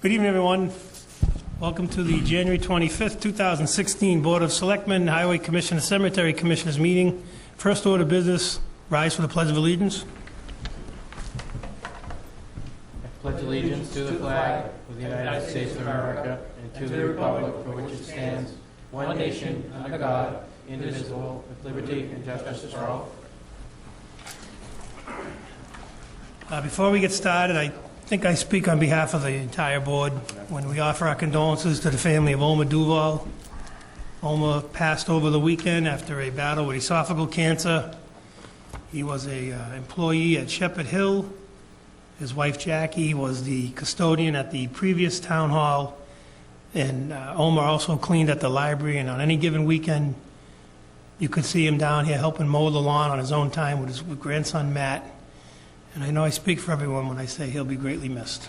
Good evening, everyone. Welcome to the January 25th, 2016 Board of Selectmen, Highway Commissioner, Cemetery Commissioners meeting. First order of business, rise for the Pledge of Allegiance. I pledge allegiance to the flag of the United States of America and to the republic for which it stands, one nation, under God, indivisible, with liberty and justice for all. Before we get started, I think I speak on behalf of the entire board when we offer our condolences to the family of Oma Duval. Oma passed over the weekend after a battle with esophageal cancer. He was a employee at Shepherd Hill. His wife Jackie was the custodian at the previous town hall, and Oma also cleaned at the library, and on any given weekend you could see him down here helping mow the lawn on his own time with his grandson Matt. And I know I speak for everyone when I say he'll be greatly missed.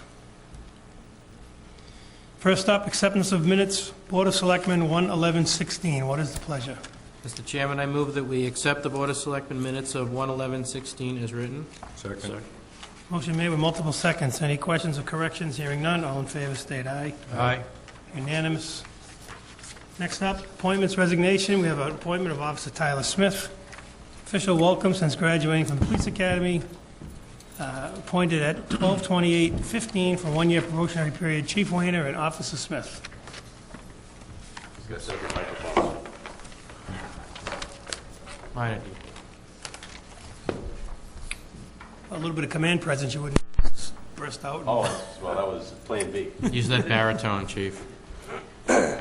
First up, acceptance of minutes, Board of Selectmen 1/11/16. What is the pleasure? Mr. Chairman, I move that we accept the Board of Selectmen minutes of 1/11/16 as written. Second. Motion made with multiple seconds. Any questions or corrections? Hearing none, all in favor state aye. Aye. Unanimous. Next up, appointments, resignation. We have an appointment of Officer Tyler Smith. Official welcome since graduating from the Police Academy. Appointed at 12/28/15 for 1 year probationary period. Chief Wayner and Officer Smith. He's got separate microphones. Mine. A little bit of command presence, you wouldn't burst out. Oh, well, that was Plan B. Use that baritone, Chief. Knew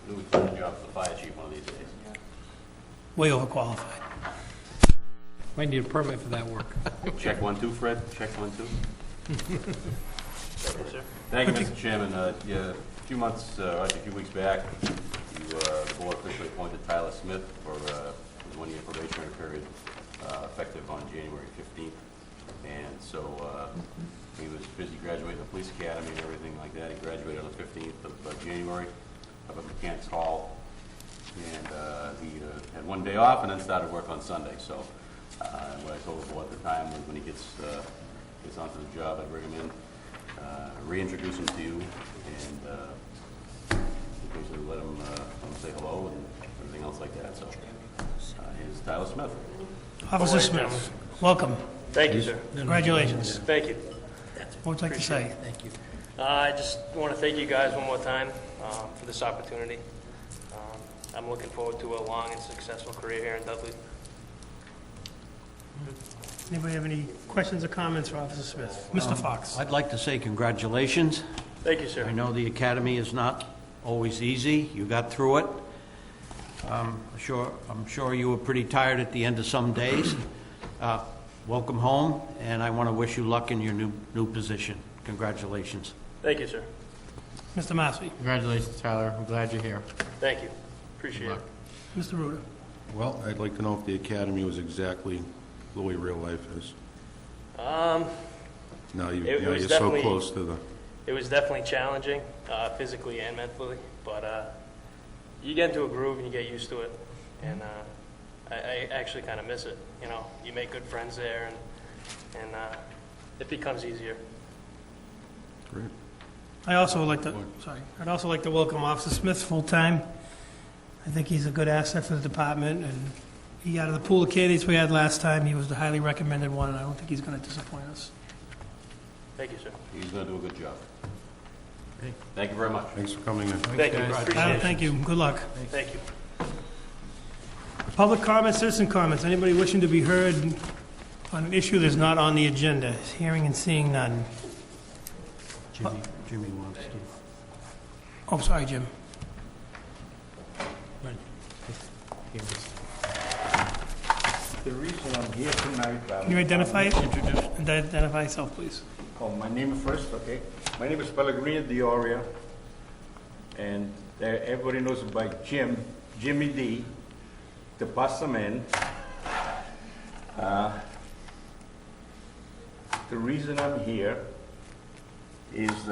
we'd find a job for the fire chief one of these days. Way overqualified. Might need a permit for that work. Check 1, 2, Fred. Check 1, 2. Thank you, Mr. Chairman. Yeah, a few months, actually a few weeks back, the board officially appointed Tyler Smith for his 1 year probationary period, effective on January 15th. And so he was busy graduating the police academy and everything like that. He graduated on the 15th of January up at Mechanics Hall. And he had 1 day off and then started work on Sunday. So what I told the board at the time was when he gets onto the job, I'd bring him in, reintroduce him to you, and basically let him say hello and everything else like that. So here's Tyler Smith. Officer Smith, welcome. Thank you, sir. Congratulations. Thank you. What would you like to say? Thank you. I just want to thank you guys one more time for this opportunity. I'm looking forward to a long and successful career here in Dudley. Anybody have any questions or comments for Officer Smith? Mr. Fox. I'd like to say congratulations. Thank you, sir. I know the academy is not always easy. You got through it. I'm sure you were pretty tired at the end of some days. Welcome home, and I want to wish you luck in your new position. Congratulations. Thank you, sir. Mr. Massey. Congratulations, Tyler. I'm glad you're here. Thank you. Appreciate it. Mr. Ruda. Well, I'd like to know if the academy was exactly the way real life is. Now you're so close to the... It was definitely challenging, physically and mentally, but you get into a groove and you get used to it, and I actually kind of miss it. You know, you make good friends there, and it becomes easier. Great. I'd also like to welcome Officer Smith full-time. I think he's a good asset for the department, and he, out of the pool of candidates we had last time, he was the highly recommended one, and I don't think he's going to disappoint us. Thank you, sir. He's going to do a good job. Thank you very much. Thanks for coming in. Thank you. Appreciate it. Thank you. Good luck. Thank you. Public comments, citizen comments. Anybody wishing to be heard on an issue that's not on the agenda? Hearing and seeing none. Jimmy wants to. Oh, sorry, Jim. The reason I'm here tonight... Can you identify yourself, please? Oh, my name first, okay. My name is Pellegrino Dioria, and everybody knows me by Jimmy D, the pasta man. The reason I'm here is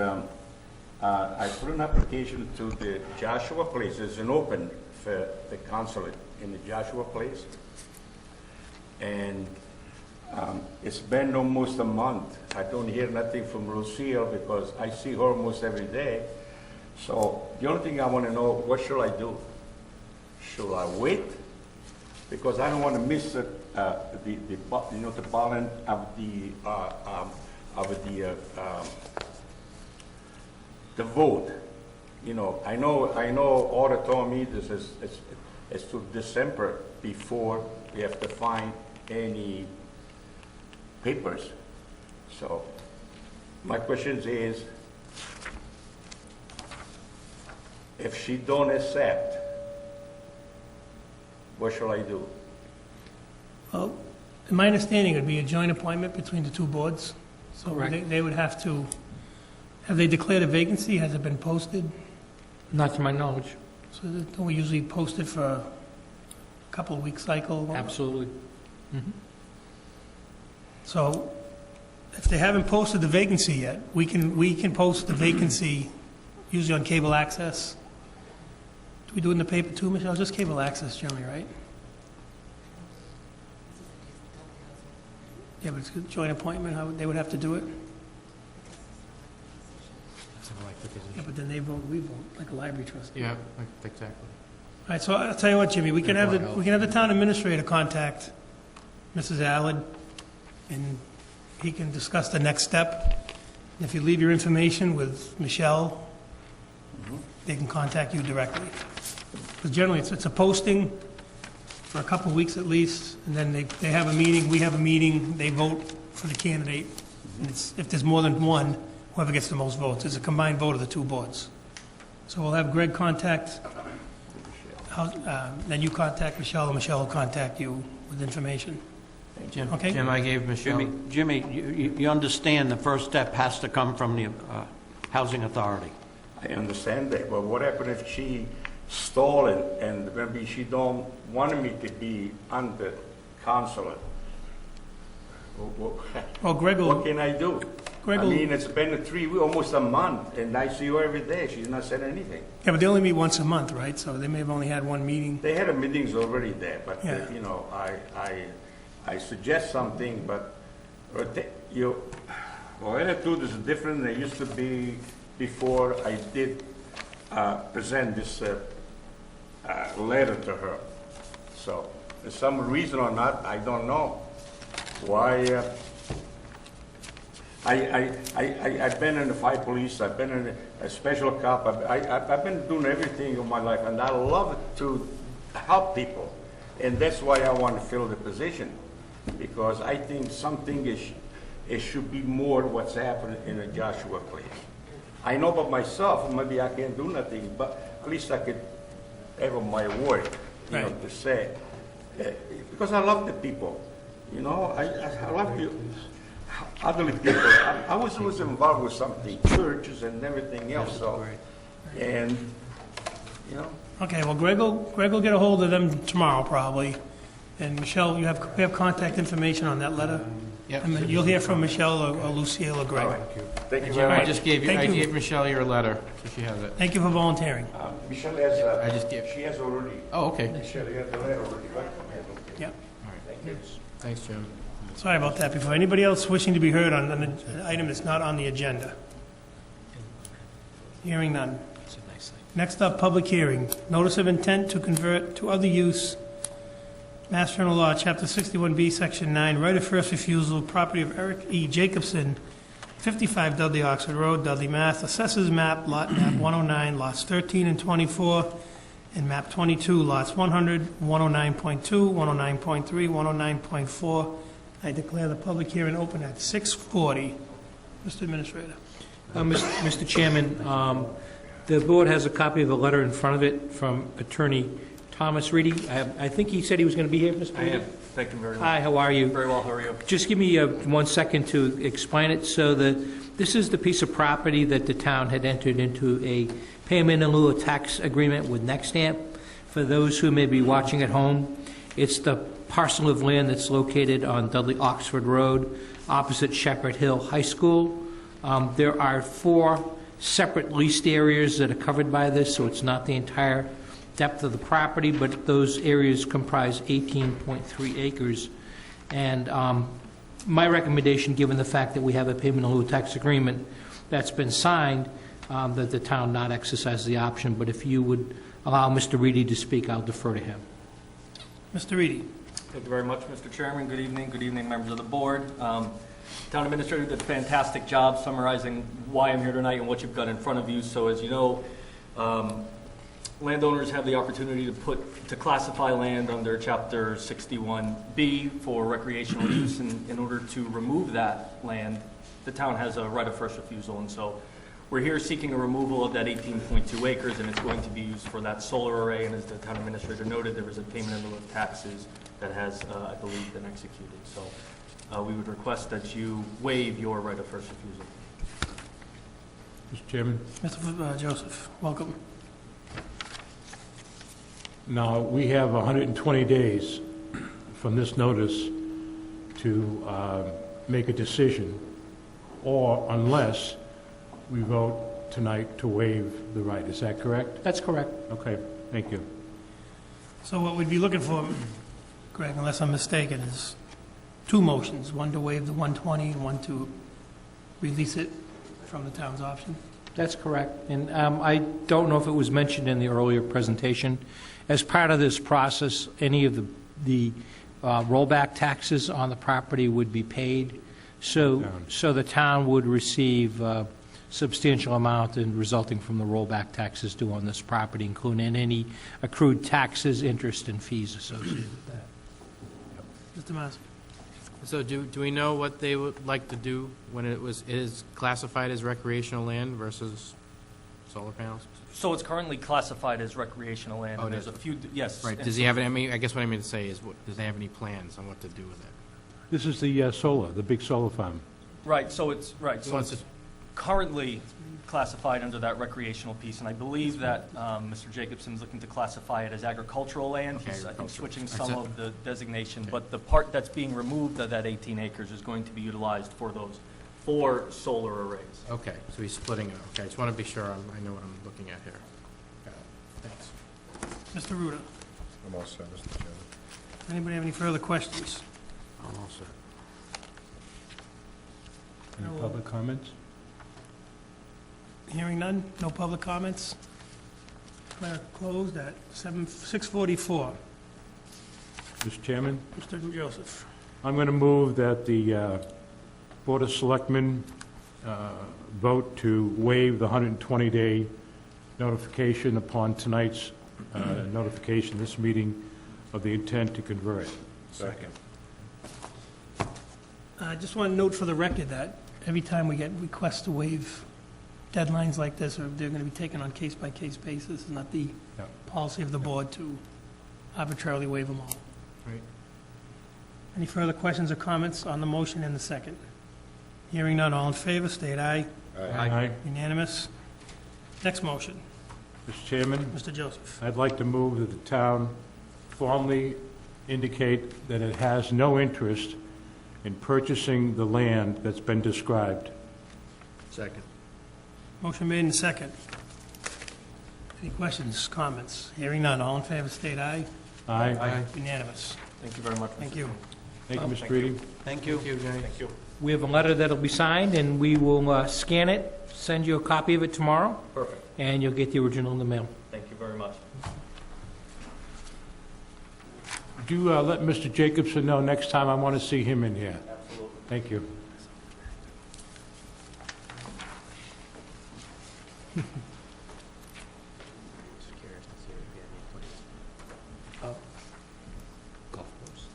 I put an application to the Joshua Place. There's an open for the consulate in the Joshua Place. And It's been almost a month. I don't hear nothing from Lucille because I see her almost every day. So the only thing I want to know, what should I do? Should I wait? Because I don't want to miss the balance of the vote. You know, I know order told me this is it's to December before we have to find any papers. So my question is, if she don't accept, what shall I do? Well, in my understanding, it would be a joint appointment between the two boards. So they would have to, have they declared a vacancy? Has it been posted? Not to my knowledge. So don't we usually post it for a couple of week cycle? Absolutely. So if they haven't posted the vacancy yet, we can post the vacancy usually on cable access. Do we do it in the paper too, Michelle? Just cable access generally, right? Yeah, but it's a joint appointment, how they would have to do it? Yeah, but then they vote, we vote, like a library trustee. Yeah, exactly. All right, so I'll tell you what, Jimmy, we can have the town administrator contact Mrs. Allard, and he can discuss the next step. If you leave your information with Michelle, they can contact you directly. Because generally, it's a posting for a couple of weeks at least, and then they have a meeting, we have a meeting, they vote for the candidate. And if there's more than one, whoever gets the most votes. It's a combined vote of the two boards. So we'll have Greg contact, then you contact Michelle, and Michelle will contact you with information. Jim, Okay. Jim, I gave Michelle. Jimmy, you understand the first step has to come from the Housing Authority. I understand that, but what happens if she stole it and maybe she don't want me to be under counselor? Well, Greg What will, can I do? Greg I will, mean, it's been almost a month, and I see her every day. She's not said anything. yeah, but they only meet once a month, right? So they may have only had one meeting. They had a meetings already there, but Yeah. you know, I suggest something, but your attitude is different than it used to be before I did present this letter to her. So, for some reason or not, I don't know why. I've been in the fire police. I've been in a special cop. I've been doing everything in my life, and I love to help people, and that's why I want to fill the position, because I think something it should be more what's happening in the Joshua place. I know about myself, maybe I can't do nothing, but at least I could have my word, you know, Right. to say, because I love the people, you know, I love you. Other people, I was always involved with something, churches and everything else, so, and, you know. Okay, well, Greg will get a hold of them tomorrow probably. And Michelle, we have contact information on that letter? Yep. And you'll hear from Michelle or Lucille or Greg. All right. Thank you Jim, very I much. just gave you, Thank I you. gave Michelle your letter, so she has it. Thank you for volunteering. Michelle has, I just gave. she has already, Oh, okay. Michelle, you have the letter already, right? Yep. Thanks, Jim. Sorry about that before. Anybody else wishing to be heard on an item that's not on the agenda? Hearing none. Next up, public hearing. Notice of intent to convert to other use, Mass General Law, Chapter 61B, Section 9, right of first refusal, property of Eric E. Jacobson, 55 Dudley Oxford Road, Dudley, Mass. Assessors map, lot map 109, lots 13 and 24, and map 22, lots 100, 109.2, 109.3, 109.4. I declare the public hearing open at 6:40. Mr. Administrator. Mr. Chairman, the board has a copy of the letter in front of it from Attorney Thomas Reedy. I think he said he was going to be here, Mr. Reedy? Thank you very much. Hi, how are you? Very well, how are you? Just give me 1 second to explain it. So this is the piece of property that the town had entered into a payment in lieu of tax agreement with Nextamp. For those who may be watching at home, it's the parcel of land that's located on Dudley Oxford Road, opposite Shepherd Hill High School. There are 4 separate leased areas that are covered by this, so it's not the entire depth of the property, but those areas comprise 18.3 acres. And my recommendation, given the fact that we have a payment in lieu of tax agreement that's been signed, that the town not exercise the option. But if you would allow Mr. Reedy to speak, I'll defer to him. Mr. Reedy. Thank you very much, Mr. Chairman. Good evening, members of the board. Town Administrator did a fantastic job summarizing why I'm here tonight and what you've got in front of you. So as you know, landowners have the opportunity to classify land under Chapter 61B for recreational use. And in order to remove that land, the town has a right of first refusal. And so we're here seeking a removal of that 18.2 acres, and it's going to be used for that solar array. And as the town administrator noted, there was a payment in lieu of taxes that has, I believe, been executed. So we would request that you waive your right of first refusal. Mr. Chairman, Mr. Joseph, welcome. now, we have 120 days from this notice to make a decision, or unless we vote tonight to waive the right. Is that correct? That's correct. Okay, thank you. So what we'd be looking for, Greg, unless I'm mistaken, is two motions, one to waive the 120 and one to release it from the town's option. That's correct. And I don't know if it was mentioned in the earlier presentation. As part of this process, any of the rollback taxes on the property would be paid. So the town would receive a substantial amount resulting from the rollback taxes due on this property, including any accrued taxes, interest, and fees associated with that. Mr. Massey. So do we know what they would like to do when it is classified as recreational land versus solar panels? So it's currently classified as recreational land. Oh, And there's it a few, yes. Right, does he have, I guess what I mean to say is, does they have any plans on what to do with it? This is the solar, the big solar farm. Right, so it's, right, so wants it's currently classified under that recreational piece, and I believe that Mr. Jacobson's looking to classify it as agricultural land. Okay, He's, I think, agricultural. switching some of the designation, but the part that's being removed of that 18 acres is going to be utilized for those 4 solar arrays. Okay, so he's splitting it. Okay, I just want to be sure I know what I'm looking at here. Got it. Thanks. Mr. Ruda. I'm all set, Mr. Chairman. Anybody have any further questions? I'm all set. Any public comments? Hearing none, no public comments. Declare closed at 6:44. Mr. Chairman, Mr. Joseph. I'm going to move that the Board of Selectmen vote to waive the 120-day notification upon tonight's notification, this meeting, of the intent to convert. Second. I just want to note for the record that every time we get requests to waive deadlines like this, they're going to be taken on case-by-case basis. It's not the Yeah. policy of the board to arbitrarily waive them all. Right. Any further questions or comments on the motion and the second? Hearing none, all in favor, state aye. Aye. Unanimous. Next motion, Mr. Chairman, Mr. Joseph. I'd like to move that the town formally indicate that it has no interest in purchasing the land that's been described. Second. Motion made and second. Any questions, comments? Hearing none, all in favor, state aye. Aye. Unanimous. Thank you very much. Thank you. Thank you, Mr. Reedy. Thank you. Thank you, Jenny. Thank you. We have a letter that'll be signed, and we will scan it, send you a copy of it tomorrow, Perfect. and you'll get the original in the mail. Thank you very much. Would you let Mr. Jacobson know next time I want to see him in here? Absolutely. Thank you. Just curious to see if we have any plans. Golf course.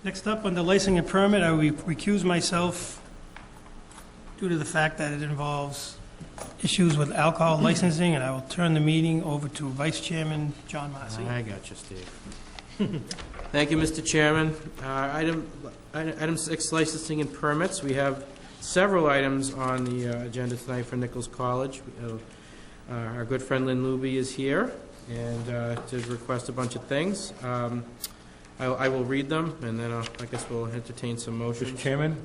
Next up, under licensing and permit, I will recuse myself due to the fact that it involves issues with alcohol licensing, and I will turn the meeting over to Vice Chairman John Massey. I got you, Steve. Thank you, Mr. Chairman. Item 6, licensing and permits. We have several items on the agenda tonight for Nichols College. Our good friend Lynn Luby is here and to request a bunch of things. I will read them, and then I guess we'll entertain some motions. Mr. Chairman,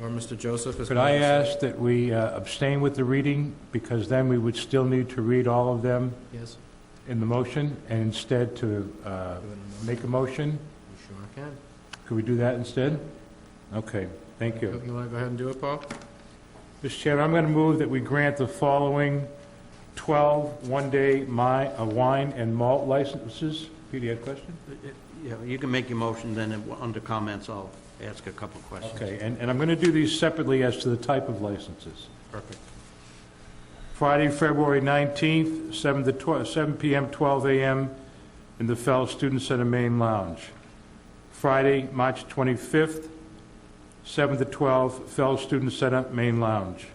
Or Mr. Joseph. could I ask that we abstain with the reading, because then we would still need to read all of them Yes, in the motion, and instead to make a motion? you sure can. Could we do that instead? Okay. Thank you. You want to go ahead and do it, Paul? Mr. Chairman, I'm going to move that we grant the following 12 one-day wine and malt licenses. Peter, you had a question? Yeah, you can make your motion, then under comments, I'll ask a couple questions. Okay, and I'm going to do these separately as to the type of licenses. Perfect. Friday, February 19th, 7 p.m., 12 a.m. in the Fell Student Center Main Lounge. Friday, March 25th, 7 to 12, Fell Student Center Main Lounge.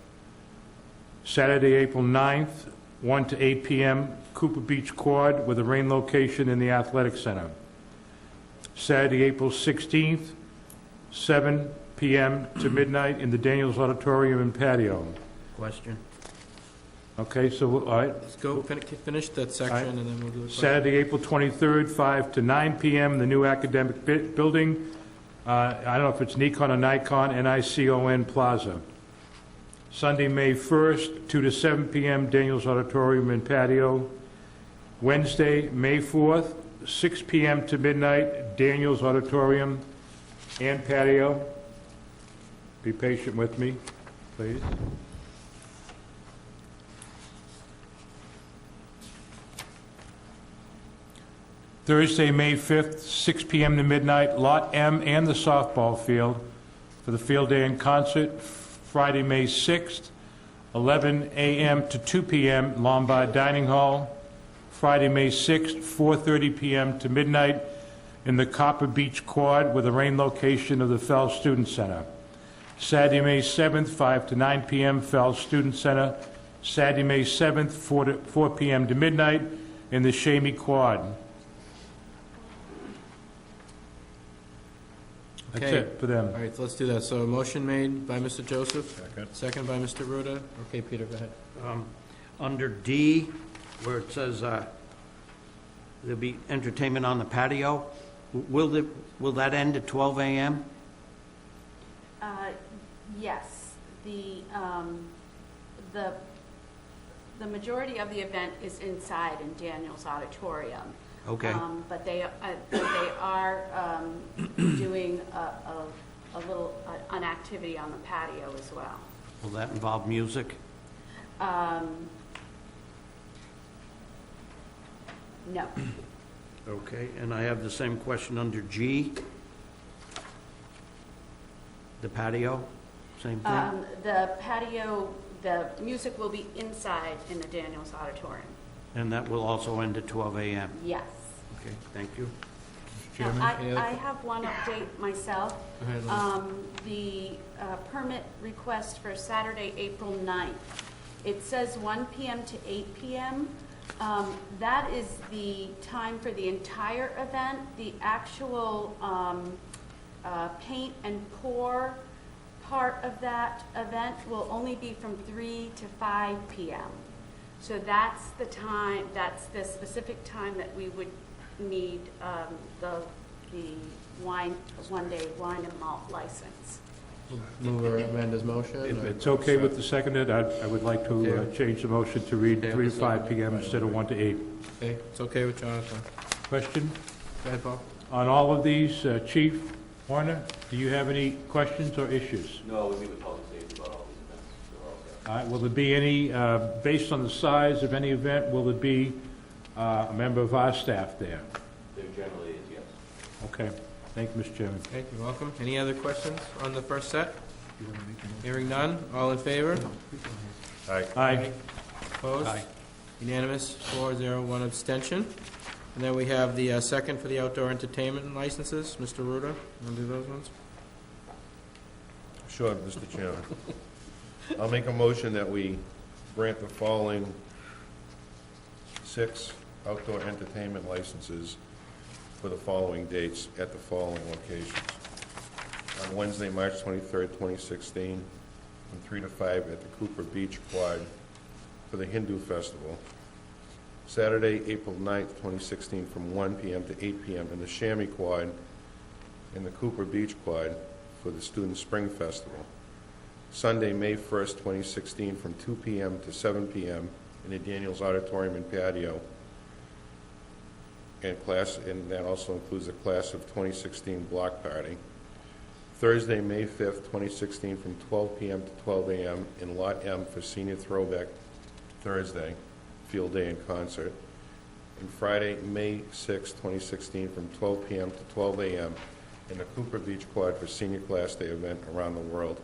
Saturday, April 9th, 1 to 8 p.m., Cooper Beach Quad with a rain location in the Athletic Center. Saturday, April 16th, 7 p.m. to midnight in the Daniels Auditorium and Patio. Question? Okay, so, all right. Let's go finish that section, and then we'll do it. Saturday, April 23rd, 5 to 9 p.m., the new academic building. I don't know if it's Nikon or Nikon, N-I-C-O-N Plaza. Sunday, May 1st, 2 to 7 p.m., Daniels Auditorium and Patio. Wednesday, May 4th, 6 p.m. to midnight, Daniels Auditorium and Patio. Be patient with me, please. Thursday, May 5th, 6 p.m. to midnight, Lot M and the softball field for the field day and concert. Friday, May 6th, 11 a.m. to 2 p.m., Lombard Dining Hall. Friday, May 6th, 4:30 p.m. to midnight in the Copper Beach Quad with a rain location of the Fell Student Center. Saturday, May 7th, 5 to 9 p.m., Fell Student Center. Saturday, May 7th, 4 p.m. to midnight in the Shamey Quad. That's Okay. it for them. All right, so let's do that. So a motion made by Mr. Joseph, Second. second by Mr. Ruda. Okay, Peter, go ahead. Under D, where it says there'll be entertainment on the patio, will that end at 12 a.m.? Yes. The majority of the event is inside in Daniels Auditorium. Okay. But they are doing a little an activity on the patio as well. Will that involve music? No. Okay, and I have the same question under G. The patio, same thing? The patio, the music will be inside in the Daniels Auditorium. And that will also end at 12 a.m.? Yes. Okay, thank you. Now, any other I have one update myself. Go ahead, Liz. The permit request for Saturday, April 9th. It says 1 p.m. to 8 p.m. That is the time for the entire event. The actual paint and pour part of that event will only be from 3 to 5 p.m. So that's the time, that's the specific time that we would need the one-day wine and malt license. Move or amend his motion? If or- it's okay with the seconded, I would like to Okay. change the motion to read Okay. 3 to 5 p.m. instead of 1 to 8. Okay, it's okay with Jonathan. Question? Go ahead, Paul. On all of these, Chief Warner, do you have any questions or issues? No, we meet with public safety about all these events. They're all set. All right, will there be any, based on the size of any event, will there be a member of our staff there? There generally is, yes. Okay, thank you, Mr. Chairman. Okay, you're welcome. Any other questions on the first set? Hearing none, all in favor? Aye. Opposed? Aye. Unanimous, 4-0, 1 abstention. And then we have the second for the outdoor entertainment licenses. Mr. Ruda, want to do those ones? Sure, Mr. Chairman. I'll make a motion that we grant the following 6 outdoor entertainment licenses for the following dates at the following locations. On Wednesday, March 23rd, 2016, from 3 to 5 at the Cooper Beach Quad for the Hindu Festival. Saturday, April 9th, 2016, from 1 p.m. to 8 p.m. in the Chamois Quad in the Cooper Beach Quad for the Student Spring Festival. Sunday, May 1st, 2016, from 2 p.m. to 7 p.m. in the Daniels Auditorium and Patio. And that also includes a class of 2016 block party. Thursday, May 5th, 2016, from 12 p.m. to 12 a.m. in Lot M for Senior Throwback Thursday, Field Day and Concert. And Friday, May 6th, 2016, from 12 p.m. to 12 a.m. in the Cooper Beach Quad for Senior Class Day event around the world.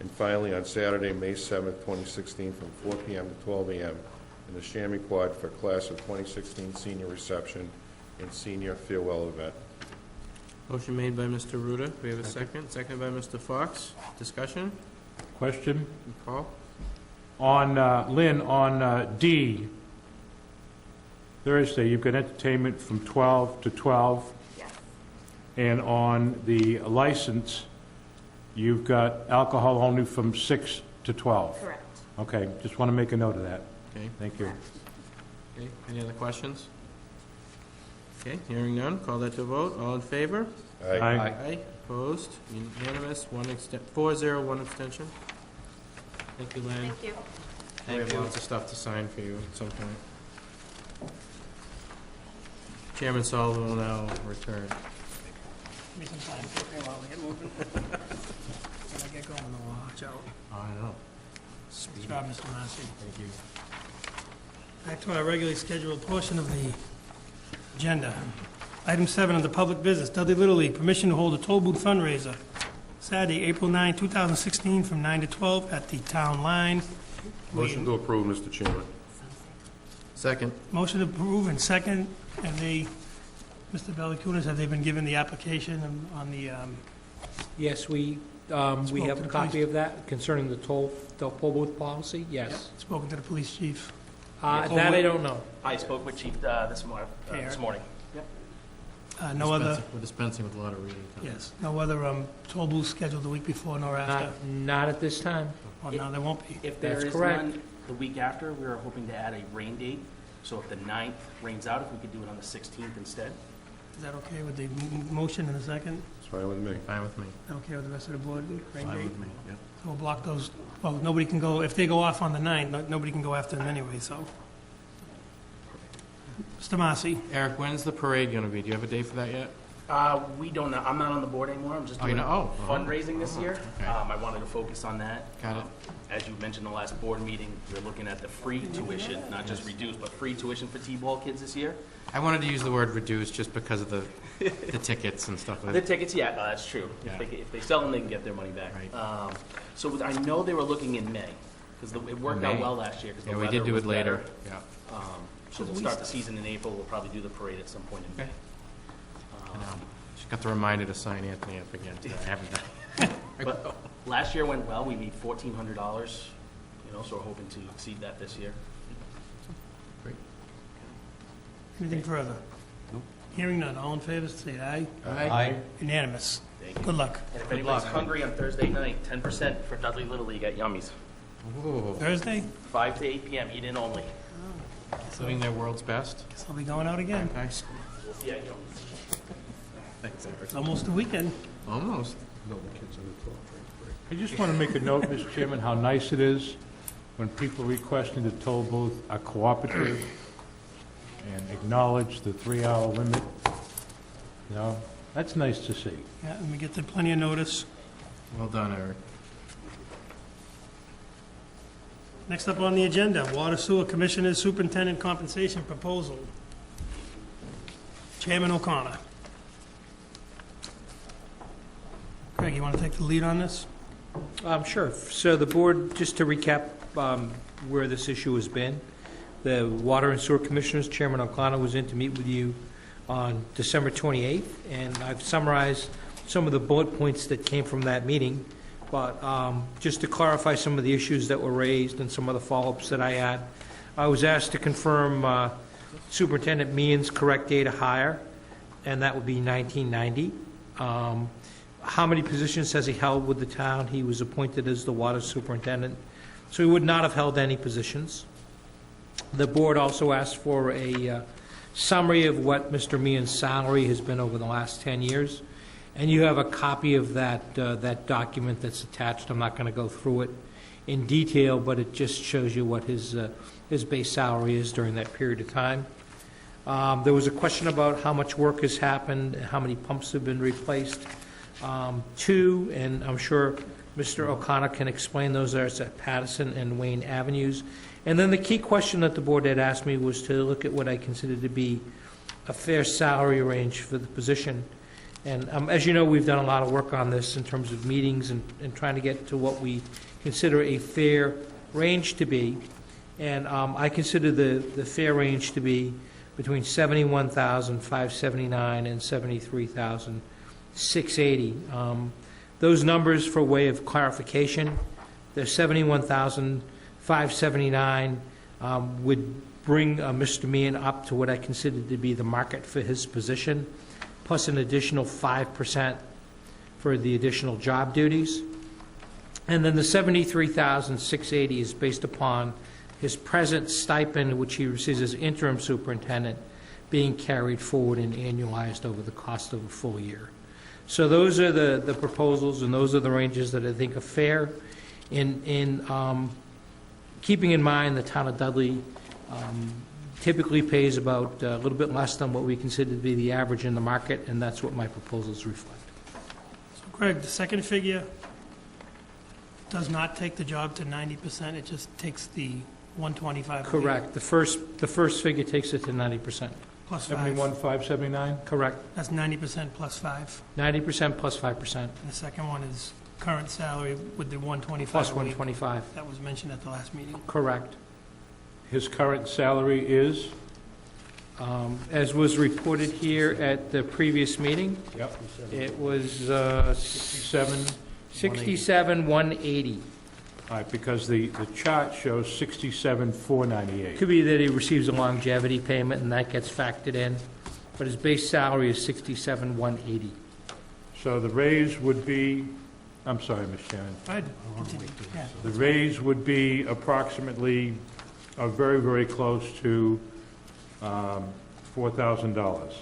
And finally, on Saturday, May 7th, 2016, from 4 p.m. to 12 a.m. in the Chamois Quad for Class of 2016 Senior Reception and Senior Farewell event. Motion made by Mr. Ruda. We have a second. Seconded by Mr. Fox. Discussion? Question? Paul? On, Lynn, on D, Thursday, you've got entertainment from 12 to 12. Yes. And on the license, you've got alcohol only from 6 to 12. Correct. Okay, just want to make a note of that. Okay. Thank you. Okay. Any other questions? Okay. Hearing none. Call that to a vote. All in favor? Aye. Aye. Opposed? Unanimous. 4-0, one abstention. Thank you, Len. Thank you. We have lots of stuff to sign for you at some point. Chairman Sullivan will now return. Give me some time while we get moving. When I get going, I'll watch out. Oh, I know. Good job, Mr. Massey. Thank you. Back to our regularly scheduled portion of the agenda. Item 7 under public business, Dudley Little League, permission to hold a toll booth fundraiser Saturday, April 9, 2016, from 9 to 12 at the town line. Motion to approve, Mr. Chairman. Second. Motion to approve and second. Have they, Mr. Delacunas, have they been given the application on the, Yes, we Spoke have to a the copy police. of that concerning the toll booth policy, yes. spoken to the police chief? That I don't know. I spoke with Chief this morning. No other, We're dispensing with a lot of reading. yes, no other toll booths scheduled the week before nor after? Not at this time. Or no, there won't be? If there That's is correct. none the week after, we are hoping to add a rain date. So if the 9th rains out, if we could do it on the 16th instead. Is that okay with the motion in a second? It's fine with me. Fine with me. Is that okay with the rest of the board? Rain Fine date? with me, yep. So we'll block those, well, nobody can go, if they go off on the 9th, nobody can go after them anyway, so. Mr. Massey? Eric, when's the parade going to be? Do you have a date for that yet? We don't know. I'm not on the board anymore. I'm just Oh, you doing know- fundraising this year. okay. I wanted to focus on that. Got it. As you mentioned in the last board meeting, we're looking at the free tuition, not just reduced, but free tuition for T-ball kids this year. I wanted to use the word reduced just because of the tickets and stuff like The that. tickets, yeah, no, that's true. Yeah. If they sell them, they can get their money back. Right. So I know they were looking in May, because it worked out May? well last year, because the Yeah, weather we did do was it later. better. Yeah. So we'll start the season in April. We'll probably do the parade at some point in May. Okay. Just got the reminder to sign Anthony up again. Today. I haven't done it. But last year went well. We made $1,400, so we're hoping to exceed that this year. Anything further? Hearing none, all in favor, say aye. Aye. Unanimous. Thank you. Good luck. And if anybody's hungry on Thursday night, 10% for Dudley Little League at Yummy's. Ooh. Thursday, 5 to 8 p.m. Eat in only. Including their world's best. guess I'll be going out again. Nice. We'll see you at Yummy's. Thanks, Eric. It's almost the weekend. Almost. I just want to make a note, Mr. Chairman, how nice it is when people requesting the toll booth are cooperative and acknowledge the 3-hour limit. That's nice to see. Yeah, and we get the plenty of notice. Well done, Eric. Next up on the agenda, Water Sewer Commissioners Superintendent Compensation Proposal. Chairman O'Connor. Craig, you want to take the lead on this? Sure. So the board, just to recap where this issue has been, the Water and Sewer Commissioners, Chairman O'Connor was in to meet with you on December 28th, and I've summarized some of the bullet points that came from that meeting, but just to clarify some of the issues that were raised and some of the follow-ups that I had, I was asked to confirm Superintendent Meehan's correct date of hire, and that would be 1990. How many positions has he held with the town? He was appointed as the water superintendent, so he would not have held any positions. The board also asked for a summary of what Mr. Meehan's salary has been over the last 10 years, and you have a copy of that document that's attached. I'm not going to go through it in detail, but it just shows you what his base salary is during that period of time. There was a question about how much work has happened, how many pumps have been replaced. Two, and I'm sure Mr. O'Connor can explain those, are at Patterson and Wayne Avenues. And then the key question that the board had asked me was to look at what I consider to be a fair salary range for the position. And as you know, we've done a lot of work on this in terms of meetings and trying to get to what we consider a fair range to be. And I consider the fair range to be between $71,579 and $73,680. Those numbers, for way of clarification, the $71,579 would bring Mr. Meehan up to what I consider to be the market for his position, plus an additional 5% for the additional job duties. And then the $73,680 is based upon his present stipend, which he receives as interim superintendent, being carried forward and annualized over the cost of a full year. So those are the proposals, and those are the ranges that I think are fair. In keeping in mind the town of Dudley typically pays about a little bit less than what we consider to be the average in the market, and that's what my proposals reflect. So Greg, the second figure does not take the job to 90%, it just takes the 125. Correct. The first figure takes it to 90%. Plus 5. 71,579? Correct. That's 90% plus 5. 90% plus 5%. And the second one is current salary with the 125. Plus a week. 125. That was mentioned at the last meeting. Correct. His current salary is? As was reported here at the previous meeting, Yep. it was 67,180. 67,180. All right, because the chart shows 67,498. Could be that he receives a longevity payment and that gets factored in, but his base salary is 67,180. So the raise would be, I'm sorry, Mr. Chairman. Go ahead. Continue. Yeah. The raise would be approximately, very, very close to $4,000. Is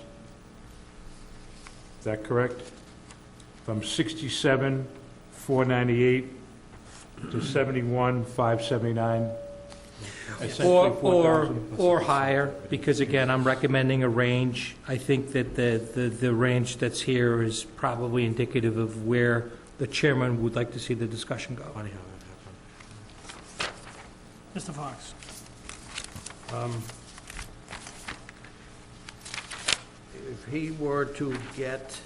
that correct? From 67,498 to 71,579? Or higher, because again, I'm recommending a range. I think that the range that's here is probably indicative of where the chairman would like to see the discussion go. Mr. Fox. If he were to get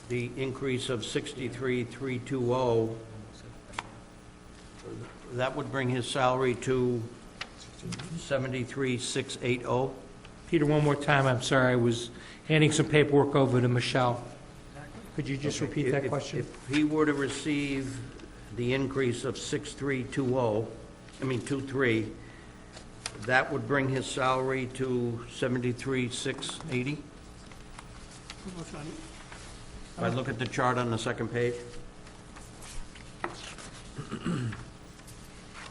the increase of 63,320, that would bring his salary to 73,680. Peter, one more time, I'm sorry, I was handing some paperwork over to Michelle. Could you just repeat that question? If he were to receive the increase of 23, that would bring his salary to 73,680? If I look at the chart on the second page.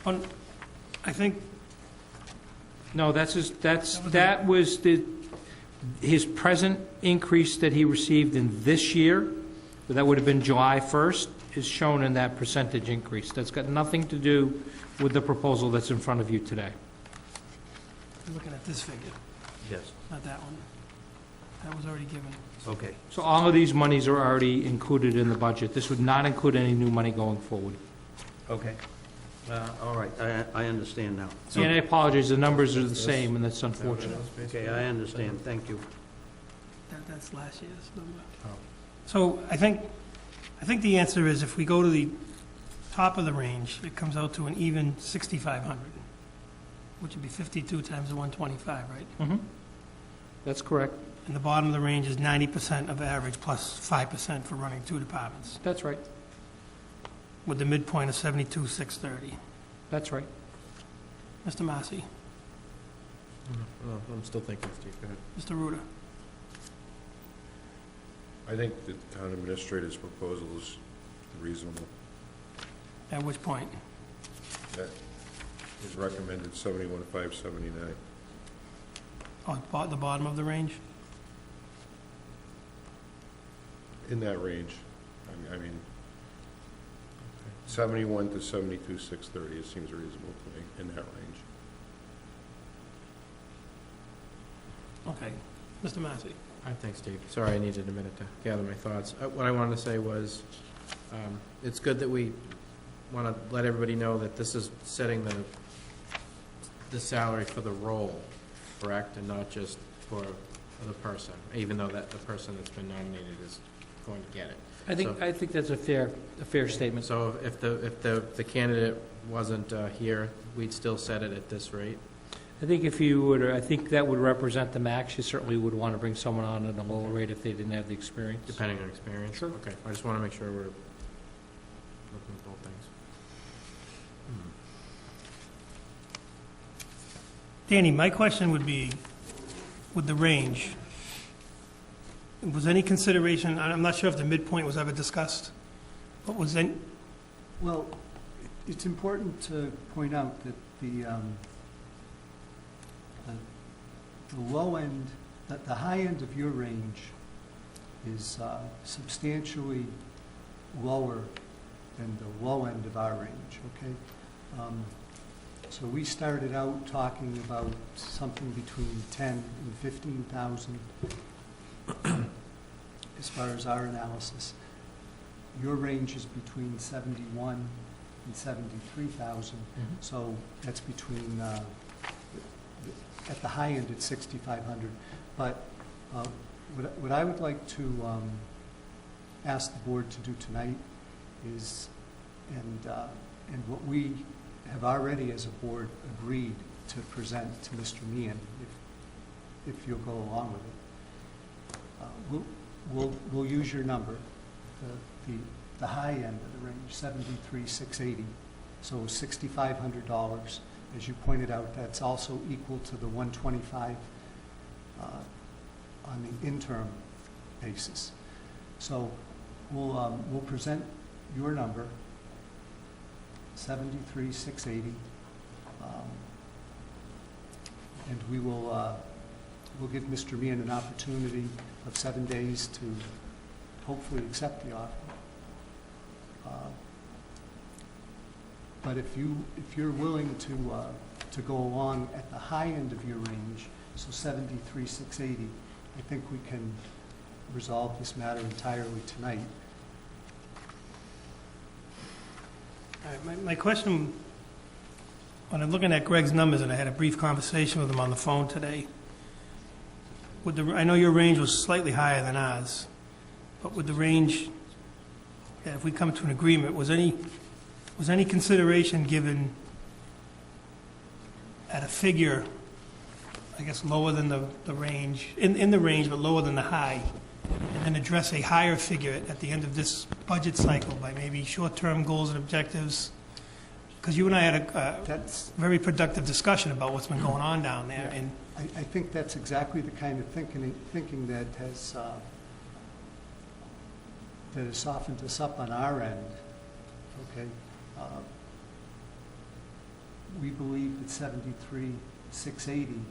I think, No, that was his present increase that he received in this year, that would have been July 1st, is shown in that percentage increase. That's got nothing to do with the proposal that's in front of you today. I'm looking at this figure, Yes. not that one. That was already given. Okay. So all of these monies are already included in the budget. This would not include any new money going forward. Okay. All right, I understand now. And I apologize, the numbers are the same, and that's unfortunate. Okay, I understand, thank you. That's last year's number. So I think the answer is if we go to the top of the range, it comes out to an even 6,500, which would be 52 times the 125, right? That's correct. And the bottom of the range is 90% of average plus 5% for running two departments, That's right. with the midpoint of 72,630. That's right. Mr. Massey, I'm still thinking, Steve, go ahead. Mr. Ruda. I think the town administrator's proposal is reasonable. At which point? That is recommended 71,579. Oh, the bottom of the range? In that range. I mean, 71 to 72,630, it seems reasonable to me, in that range. Okay. Mr. Massey? Thanks, Steve. Sorry, I needed a minute to gather my thoughts. What I wanted to say was, it's good that we want to let everybody know that this is setting the salary for the role, correct? And not just for the person, even though that the person that's been nominated is going to get it. I think that's a fair statement. So if the candidate wasn't here, we'd still set it at this rate? I think if you would, I think that would represent the max. You certainly would want to bring someone on at a lower rate if they didn't have the experience. Depending on experience? Sure. Okay, I just want to make sure we're looking at both things. Danny, my question would be, with the range, was any consideration, I'm not sure if the midpoint was ever discussed, but was any, Well, it's important to point out that the low end, that the high end of your range is substantially lower than the low end of our range, okay? So we started out talking about something between 10 and 15,000 as far as our analysis. Your range is between 71 and 73,000, so that's between, at the high end, it's 6,500. But what I would like to ask the board to do tonight is, and what we have already as a board agreed to present to Mr. Meehan, if you'll go along with it. We'll use your number, the high end of the range, 73,680, so $6,500. As you pointed out, that's also equal to the 125 on the interim basis. So we'll present your number, 73,680, and we'll give Mr. Meehan an opportunity of 7 days to hopefully accept the offer. But if you're willing to go along at the high end of your range, so 73,680, I think we can resolve this matter entirely tonight. all right, my question, when I'm looking at Greg's numbers, and I had a brief conversation with him on the phone today, I know your range was slightly higher than ours, but with the range, if we come to an agreement, was any consideration given at a figure, I guess, lower than the range, in the range, but lower than the high, and then address a higher figure at the end of this budget cycle by maybe short-term goals and objectives? Because you and I had a very productive discussion about what's been going on down there, and I think that's exactly the kind of thinking that has softened us up on our end, okay? We believe that 73,680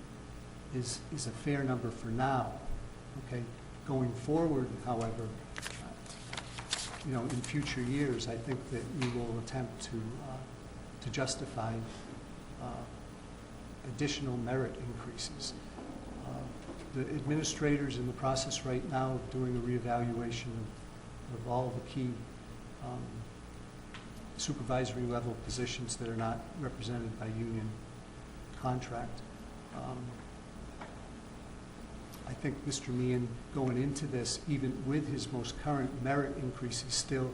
is a fair number for now, okay? Going forward, however, in future years, I think that we will attempt to justify additional merit increases. The administrator's in the process right now of doing a reevaluation of all the key supervisory level positions that are not represented by union contract. I think Mr. Meehan, going into this, even with his most current merit increase, is still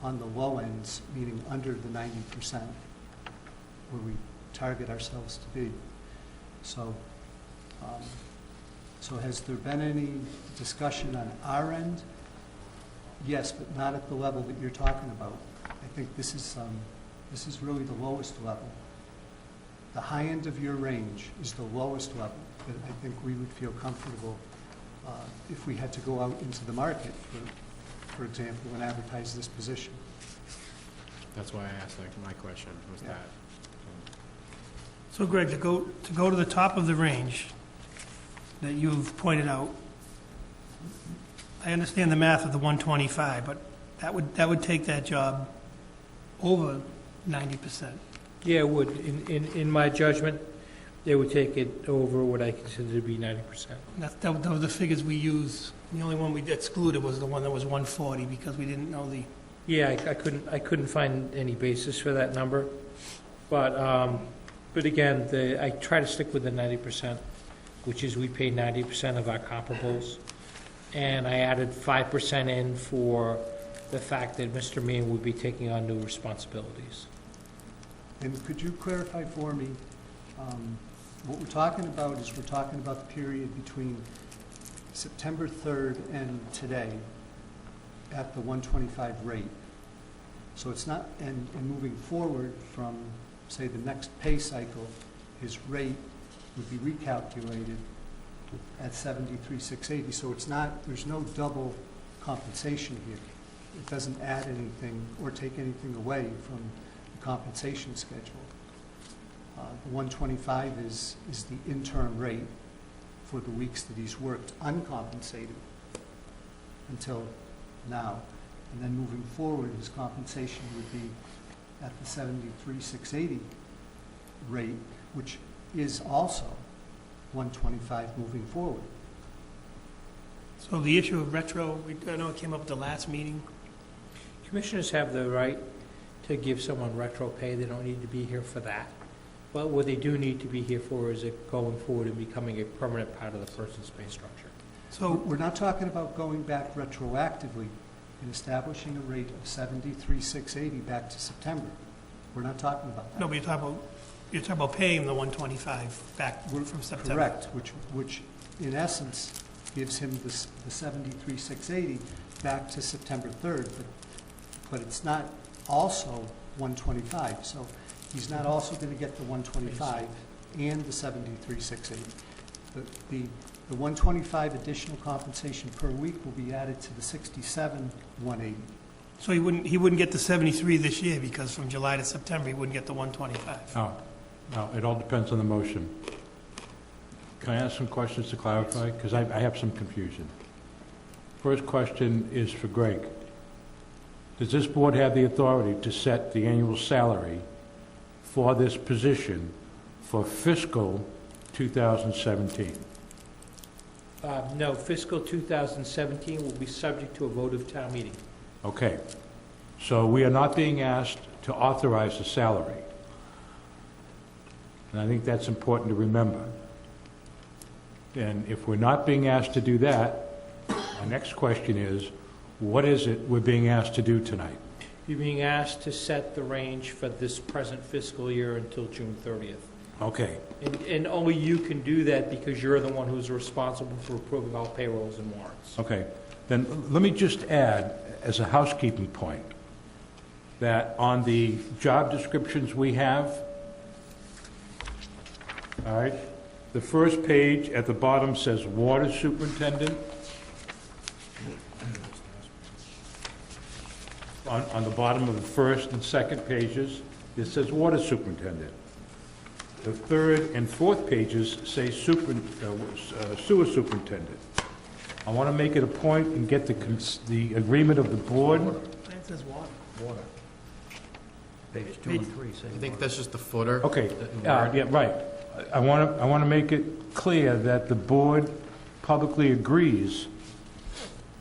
on the low ends, meaning under the 90%, where we target ourselves to be. So, so has there been any discussion on our end? Yes, but not at the level that you're talking about. I think this is really the lowest level. The high end of your range is the lowest level that I think we would feel comfortable if we had to go out into the market, for example, and advertise this position. That's why I asked my question was that. so Greg, to go to the top of the range that you've pointed out, I understand the math of the 125, but that would take that job over 90%. Yeah, it would. In my judgment, They would take it over what I consider to be 90%. That were the figures we used. The only one we excluded was the one that was 140, because we didn't know the, Yeah, I couldn't find any basis for that number. But again, I try to stick with the 90%, which is we pay 90% of our comparables. And I added 5% in for the fact that Mr. Meehan would be taking on new responsibilities. And could you clarify for me, what we're talking about is we're talking about the period between September 3rd and today at the 125 rate. So it's not, and moving forward from, say, the next pay cycle, his rate would be recalculated at 73,680. So it's not, there's no double compensation here. It doesn't add anything or take anything away from the compensation schedule. The 125 is the interim rate for the weeks that he's worked uncompensated until now. And then moving forward, his compensation would be at the 73,680 rate, which is also 125 moving forward. so the issue of retro, I know it came up at the last meeting. Commissioners have the right to give someone retro pay. They don't need to be here for that. But what they do need to be here for is it going forward and becoming a permanent part of the person's pay structure. So We're not talking about going back retroactively and establishing a rate of 73,680 back to September. We're not talking about that. no, but you're talking about paying the 125 back from September. Correct, which in essence gives him the 73,680 back to September 3rd, but it's not also 125. So he's not also going to get the 125 and the 73,680. The 125 additional compensation per week will be added to the 67,180. So he wouldn't get the 73 this year, because from July to September, he wouldn't get the 125. No, it all depends on the motion. Can I ask some questions to clarify? Because I have some confusion. First question is for Greg. Does this board have the authority to set the annual salary for this position for fiscal 2017? No, fiscal 2017 will be subject to a vote of town meeting. Okay. So we are not being asked to authorize the salary. And I think that's important to remember. And if we're not being asked to do that, my next question is, what is it we're being asked to do tonight? You're being asked to set the range for this present fiscal year until June 30th. Okay. And only you can do that because you're the one who's responsible for approving all payrolls and warrants. Okay. Then let me just add, as a housekeeping point, that on the job descriptions we have, all right, the first page at the bottom says water superintendent. On the bottom of the first and second pages, it says water superintendent. The third and fourth pages say sewer superintendent. I want to make it a point and get the agreement of the board. Plan says water. Page 2 and 3 say. I think that's just the footer. Okay, yeah, right. I want to make it clear that the board publicly agrees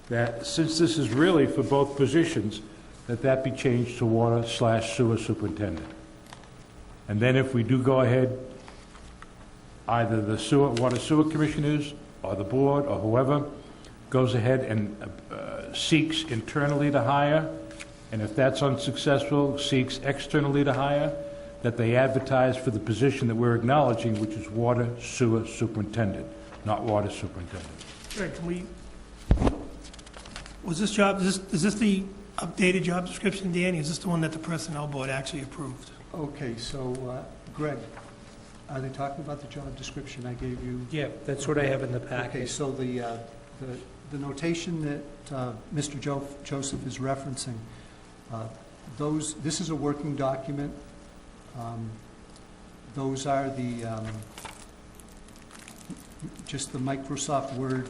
that since this is really for both positions, that be changed to water/sewer superintendent. And then if we do go ahead, either the water sewer commissioners or the board or whoever goes ahead and seeks internally to hire, and if that's unsuccessful, seeks externally to hire, that they advertise for the position that we're acknowledging, which is water sewer superintendent, not water superintendent. Greg, can we, was this job, is this the updated job description, Danny? Is this the one that the personnel board actually approved? Okay, so Greg, are they talking about the job description I gave you? Yeah, that's what I have in the Okay, package. so the notation that Mr. Joseph is referencing, this is a working document. Those are just the Microsoft Word.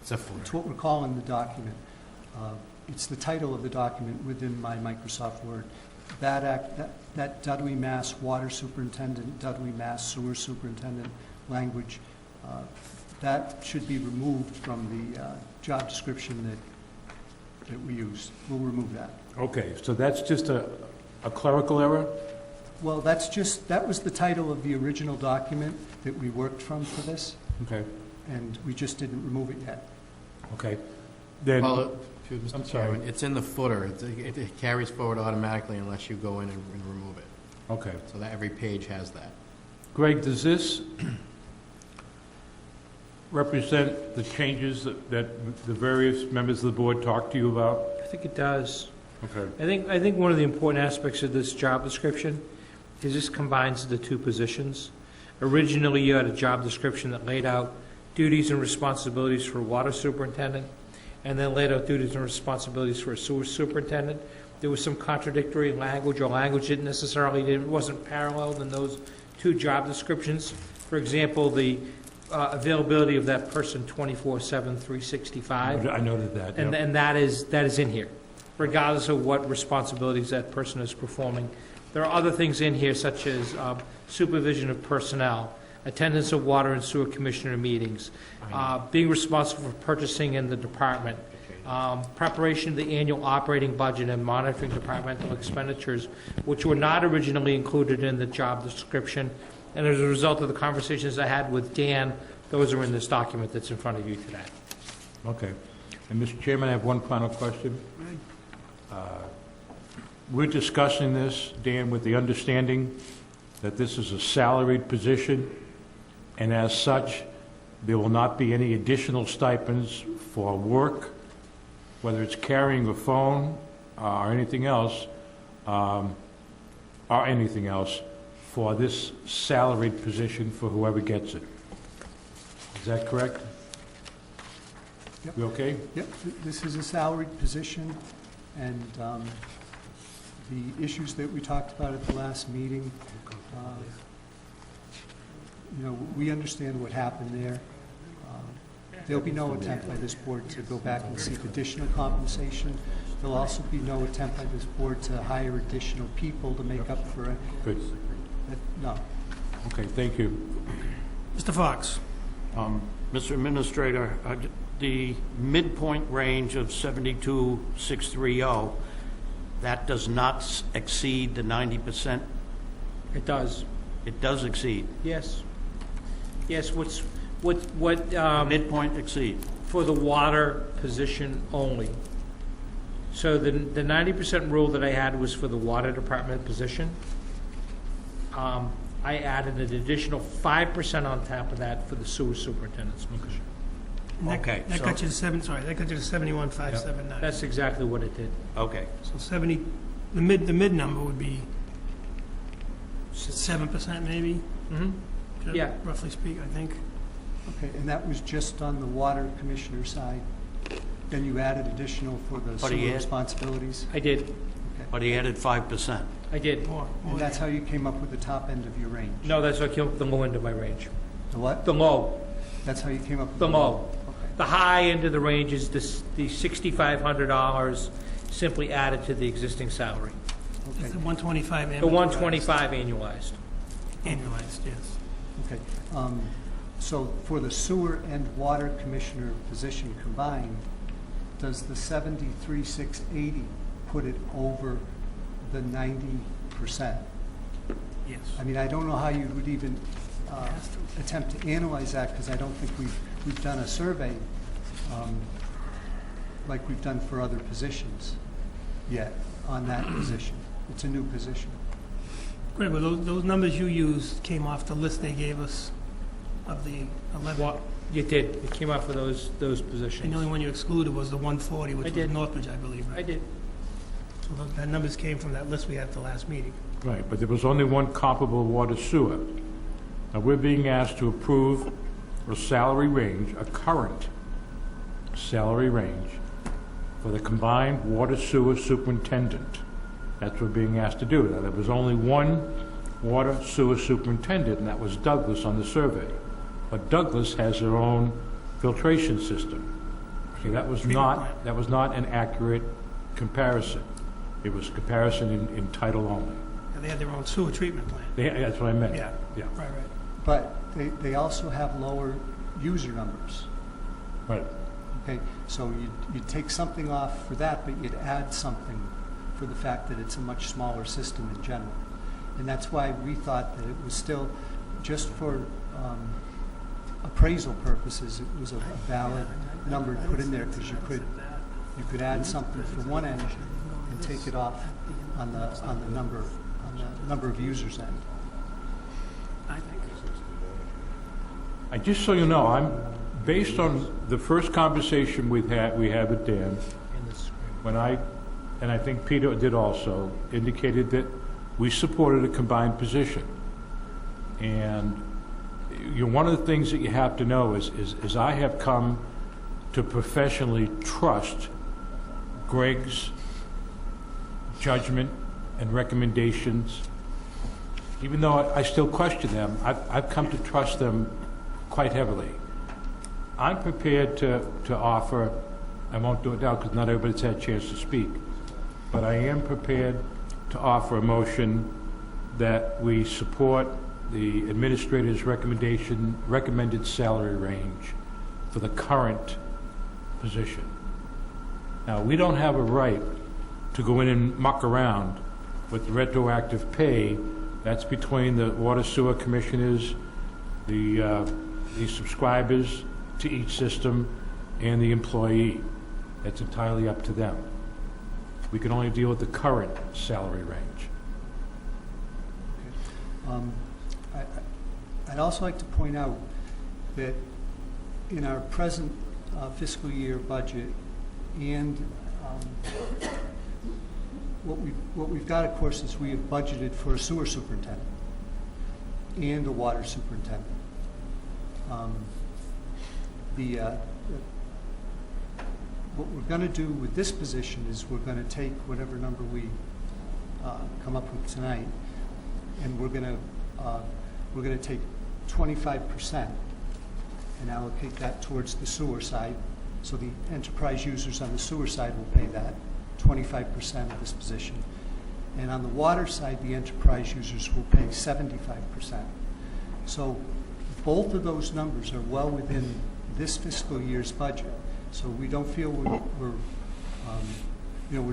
It's what we're calling the document. It's the title of the document within my Microsoft Word. that Dudley, Mass. Water Superintendent, Dudley, Mass. Sewer Superintendent language, that should be removed from the job description that we use. We'll remove that. Okay, so that's just a clerical error? Well, that was the title of the original document that we worked from for this, Okay, and we just didn't remove it yet. okay. Then, Well, I'm Mr. sorry. Chairman, it's in the footer. It carries forward automatically unless you go in and remove it. okay. So that every page has that. Greg, does this represent the changes that the various members of the board talked to you about? I think it does. Okay. I think one of the important aspects of this job description is this combines the two positions. Originally, you had a job description that laid out duties and responsibilities for a water superintendent, and then laid out duties and responsibilities for a sewer superintendent. There was some contradictory language, or language that wasn't paralleled in those two job descriptions. For example, the availability of that person 24/7, 365. I noted that, And, yeah. and that is in here, regardless of what responsibilities that person is performing. There are other things in here, such as supervision of personnel, attendance of water and sewer commissioner meetings, being responsible for purchasing in the department, preparation of the annual operating budget and monitoring departmental expenditures, which were not originally included in the job description. And as a result of the conversations I had with Dan, those are in this document that's in front of you today. Okay. And Mr. Chairman, I have one final question. We're discussing this, Dan, with the understanding that this is a salaried position, and as such, there will not be any additional stipends for work, whether it's carrying a phone or anything else, for this salaried position for whoever gets it. Is that correct? Yep. You okay? Yep, this is a salaried position, and the issues that we talked about at the last meeting, we understand what happened there. There'll be no attempt by this board to go back and seek additional compensation. There'll also be no attempt by this board to hire additional people to make up for it. Good. No. Okay, thank you. Mr. Fox? Mr. Administrator, the midpoint range of 72,630, that does not exceed the 90%? It does. It does exceed. Yes. Yes, what, Midpoint exceed. for the water position only. So the 90% rule that I had was for the water department position. I added an additional 5% on top of that for the sewer superintendent's position. And that- Okay, That so- got you to 71,579. That's exactly what it did. Okay. So 70, the mid number would be 7% maybe? Mm-hmm. Yeah. Roughly speak, I think. Okay, and that was just on the water commissioner side. Then you added additional for the But he sewer had- responsibilities? I did. Okay. But he added 5%. I did. More. And that's how you came up with the top end of your range? No, that's what came up with the low end of my range. The what? The low. That's how you came up with The low. Okay. The high end of the range is the $6,500 simply added to the existing salary. It's Okay, the 125 The 125 annualized. Annualized, yes. okay. So for the sewer and water commissioner position combined, does the 73,680 put it over the 90%? Yes. I mean, I don't know how you would even attempt to analyze that, because I don't think we've done a survey like we've done for other positions yet on that position. It's a new position. Greg, well, those numbers you used came off the list they gave us of the 11. What? You did. It came out for those And the only positions. one you excluded was the 140, which I was did. Northbridge, I believe, I right? did. So that numbers came from that list we had at the last meeting. Right, but there was only one comparable water sewer. Now, we're being asked to approve a salary range, a current salary range, for the combined water sewer superintendent. That's what we're being asked to do. Now, there was only one water sewer superintendent, and that was Douglas on the survey. But Douglas has their own filtration system. So that was not an accurate comparison. It was comparison in title only. And they had their own sewer treatment plant. That's what I meant. Yeah. Yeah. Right. But they also have lower user numbers. Right. Okay, so you'd take something off for that, but you'd add something for the fact that it's a much smaller system in general. And that's why we thought that it was still, just for appraisal purposes, it was a valid number to put in there, because you could add something for one end and take it off on the number of users end. Just so you know, I'm based on the first conversation we had with Dan, when and I think Peter did also, indicated that we supported a combined position. And one of the things that you have to know is I have come to professionally trust Greg's judgment and recommendations. Even though I still question them, I've come to trust them quite heavily. I'm prepared to offer, I won't do it now because not everybody's had a chance to speak, but I am prepared to offer a motion that we support the administrator's recommended salary range for the current position. Now, we don't have a right to go in and muck around with retroactive pay. That's between the water sewer commissioners, the subscribers to each system, and the employee. That's entirely up to them. We can only deal with the current salary range. I'd also like to point out that in our present fiscal year budget, and what we've got, of course, is we have budgeted for a sewer superintendent and a water superintendent. What we're going to do with this position is we're going to take whatever number we come up with tonight, and we're going to take 25% and allocate that towards the sewer side. So the enterprise users on the sewer side will pay that 25% of this position, and on the water side, the enterprise users will pay 75%. So both of those numbers are well within this fiscal year's budget. So we don't feel we're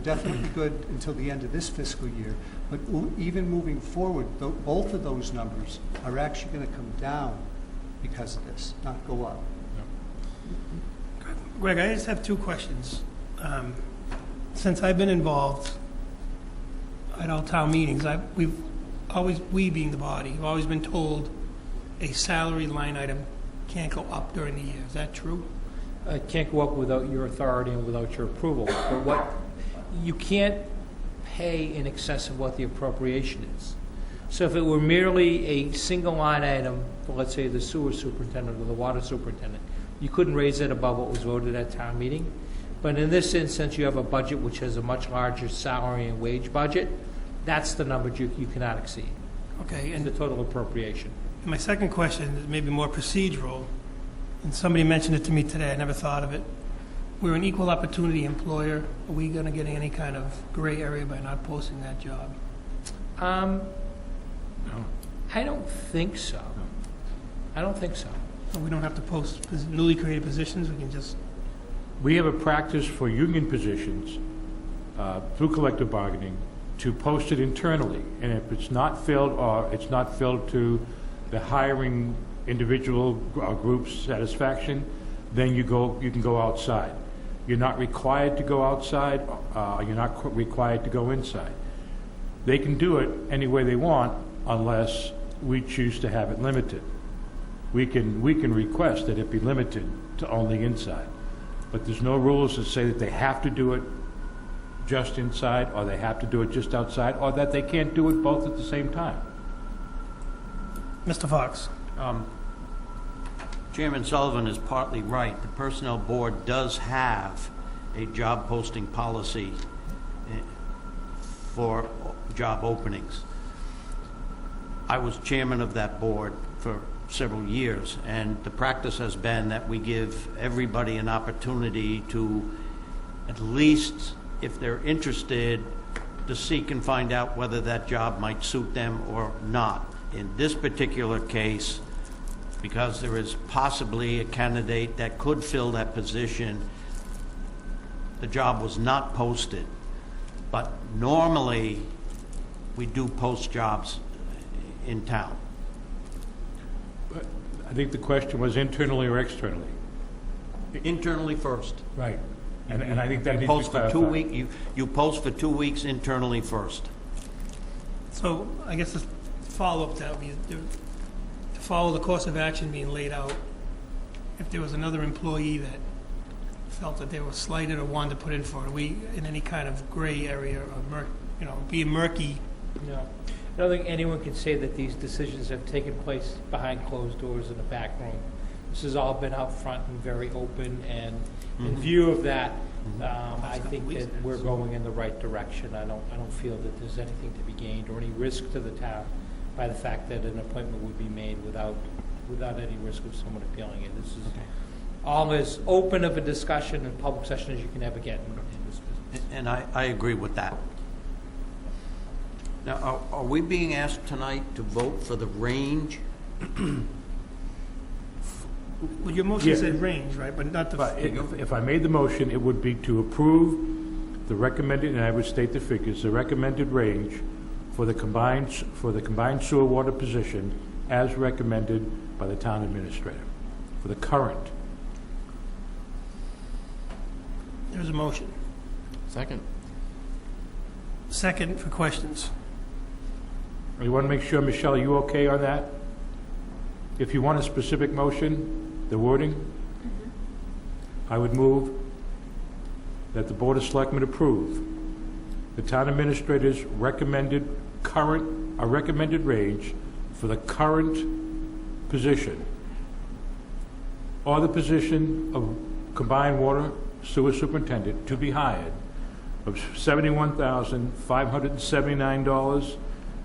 definitely good until the end of this fiscal year. But even moving forward, both of those numbers are actually going to come down because of this, not go up. Greg, I just have two questions. Since I've been involved at all town meetings, we being the body, have always been told a salary line item can't go up during the year. Is that true? It can't go up without your authority and without your approval. But you can't pay in excess of what the appropriation is. So if it were merely a single line item for, let's say, the sewer superintendent or the water superintendent, you couldn't raise it above what was voted at town meeting. But in this instance, you have a budget which has a much larger salary and wage budget. That's the number you cannot exceed. Okay. And the total appropriation. My second question is maybe more procedural, and somebody mentioned it to me today. I never thought of it. We're an equal opportunity employer. Are we going to get any kind of gray area by not posting that job? No. I don't think so. I don't think so. So we don't have to post newly created positions? We can just... We have a practice for union positions through collective bargaining to post it internally. And if it's not filled, or it's not filled to the hiring individual group's satisfaction, then you can go outside. You're not required to go outside. You're not required to go inside. They can do it any way they want unless we choose to have it limited. We can request that it be limited to only inside. But there's no rules that say that they have to do it just inside, or they have to do it just outside, or that they can't do it both at the same time. Mr. Fox. Chairman Sullivan is partly right. The Personnel Board does have a job posting policy for job openings. I was chairman of that board for several years, and the practice has been that we give everybody an opportunity to, at least if they're interested, to seek and find out whether that job might suit them or not. In this particular case, because there is possibly a candidate that could fill that position, the job was not posted. But normally, we do post jobs in town. But I think the question was internally or externally. Internally first. Right. And I think that You needs to be post for 2 clarified. weeks, you post for 2 weeks internally first. So I guess the follow-up to that would be to follow the course of action being laid out. If there was another employee that felt that they were slighted or wanted to put in for it, are we in any kind of gray area or being murky? No. I don't think anyone can say that these decisions have taken place behind closed doors in the back room. This has all been out front and very open, and in view of that, I think that we're going in the right direction. I don't feel that there's anything to be gained or any risk to the town by the fact that an appointment would be made without any risk of someone appealing it. This is all as open of a discussion and public session as you can ever get in this business. And I agree with that. Now, are we being asked tonight to vote for the range? Well, your motion Yeah. said range, right, but not the... But if I made the motion, it would be to approve the recommended, and I would state the figures, the recommended range for the combined sewer water position as recommended by the town administrator, for the current. There's a motion. Second. Second for questions. You want to make sure, Michelle, are you okay on that? If you want a specific motion, the wording, I would move that the Board of Selectmen approve the town administrator's recommended range for the current position or the position of combined water sewer superintendent to be hired of $71,579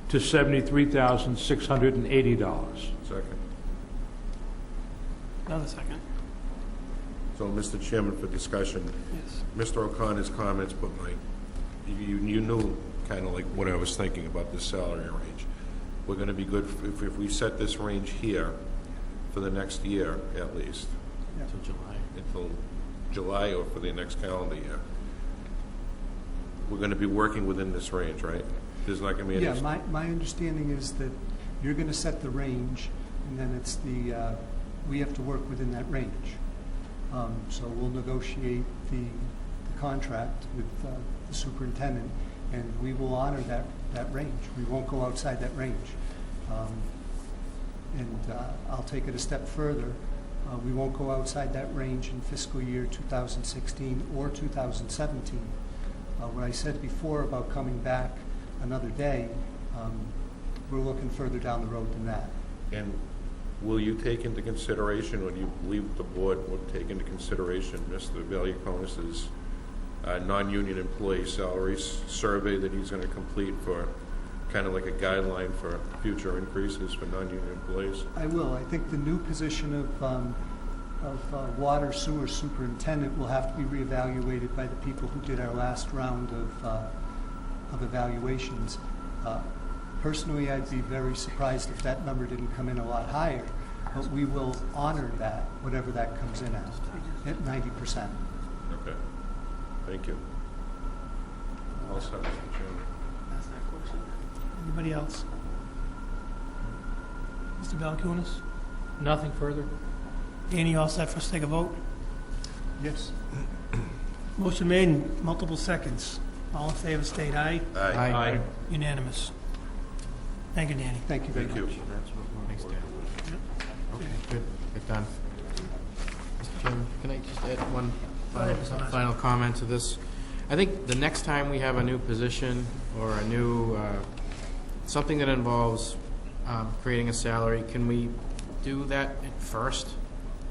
to $73,680. Second. Another second. So, Mr. Chairman, for discussion, Yes. Mr. O'Connor's comments, but you knew kind of like what I was thinking about this salary range. We're going to be good if we set this range here for the next year at least. Until July. Until July or for the next calendar year. We're going to be working within this range, right? There's not going to be any... Yeah, my understanding is that you're going to set the range, and then it's we have to work within that range. So we'll negotiate the contract with the superintendent, and we will honor that range. We won't go outside that range. And I'll take it a step further. We won't go outside that range in fiscal year 2016 or 2017. What I said before about coming back another day, we're looking further down the road than that. And will you take into consideration, or do you believe the board will take into consideration Mr. Valiakonis's non-union employee salaries survey that he's going to complete for kind of like a guideline for future increases for non-union employees? I will. I think the new position of water sewer superintendent will have to be reevaluated by the people who did our last round of evaluations. Personally, I'd be very surprised if that number didn't come in a lot higher, but we will honor that, whatever that comes in at 90%. Okay. Thank you. All set, Mr. Chairman. That's that question. Anybody else? Mr. Balkunas? Nothing further? Danny, all set for us to take a vote? Yes. Motion made in multiple seconds. All in favor, state aye. Aye. Unanimous. Thank you, Danny. Thank you very Thank you. much. Thanks, Dan. Okay, good, get done. Mr. Chairman, can I just add one final comment to this? I think the next time we have a new position or a new, something that involves creating a salary, can we do that at first?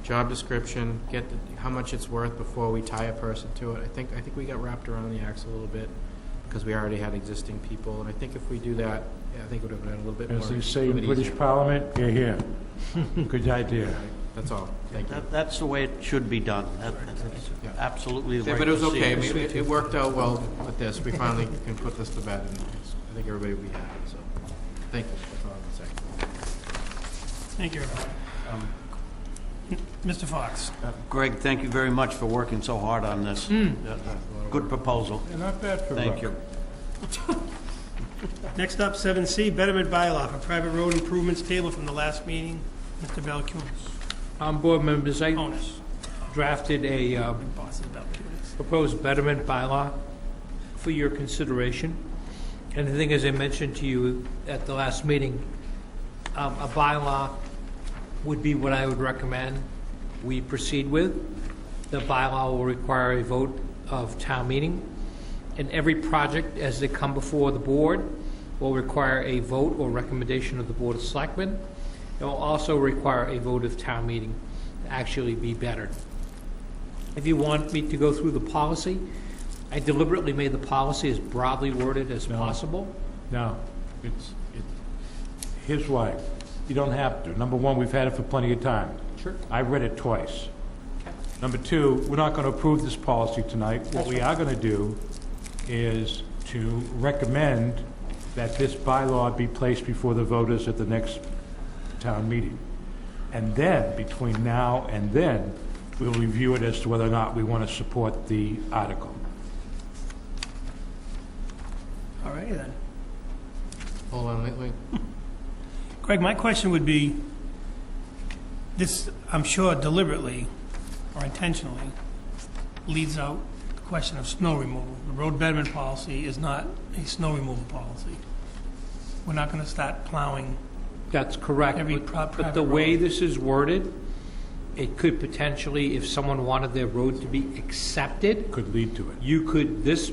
Job description, get how much it's worth before we tie a person to it. I think we got wrapped around the axle a little bit because we already had existing people, and I think if we do that, I think it would have been a little bit more. As they say in British Parliament, you're here. Good idea. That's all. Thank you. That's the way it should be done. That's absolutely the right But it was okay. I procedure. mean, it worked out well with this. We finally can put this to bed, and I think everybody will be happy, so, thank you. That's all I can say. Thank you. Mr. Fox. Greg, thank you very much for working so hard on this. Good proposal. Yeah, not bad for Thank rock. you. Next up, 7C, betterment bylaw for private road improvements table from the last meeting. Mr. Belkunis. Board members, I Bonus. drafted a Bosses Belkunis. proposed betterment bylaw for your consideration. And the thing, as I mentioned to you at the last meeting, a bylaw would be what I would recommend we proceed with. The bylaw will require a vote of town meeting, and every project as they come before the board will require a vote or recommendation of the Board of Selectmen. It will also require a vote of town meeting to actually be bettered. If you want me to go through the policy, I deliberately made the policy as broadly worded as possible. No, here's why. You don't have to. Number one, we've had it for plenty of time. Sure. I read it twice. Number two, we're not going to approve this policy tonight. What we are going to do is to recommend that this bylaw be placed before the voters at the next town meeting. And then, between now and then, we'll review it as to whether or not we want to support the article. All righty then. Hold on, wait. Greg, my question would be, this, I'm sure deliberately or intentionally, leads out the question of snow removal. The road betterment policy is not a snow removal policy. We're not going to start plowing. That's correct, Every but private the way road. this is worded, it could potentially, if someone wanted their road to be accepted, Could lead to it. this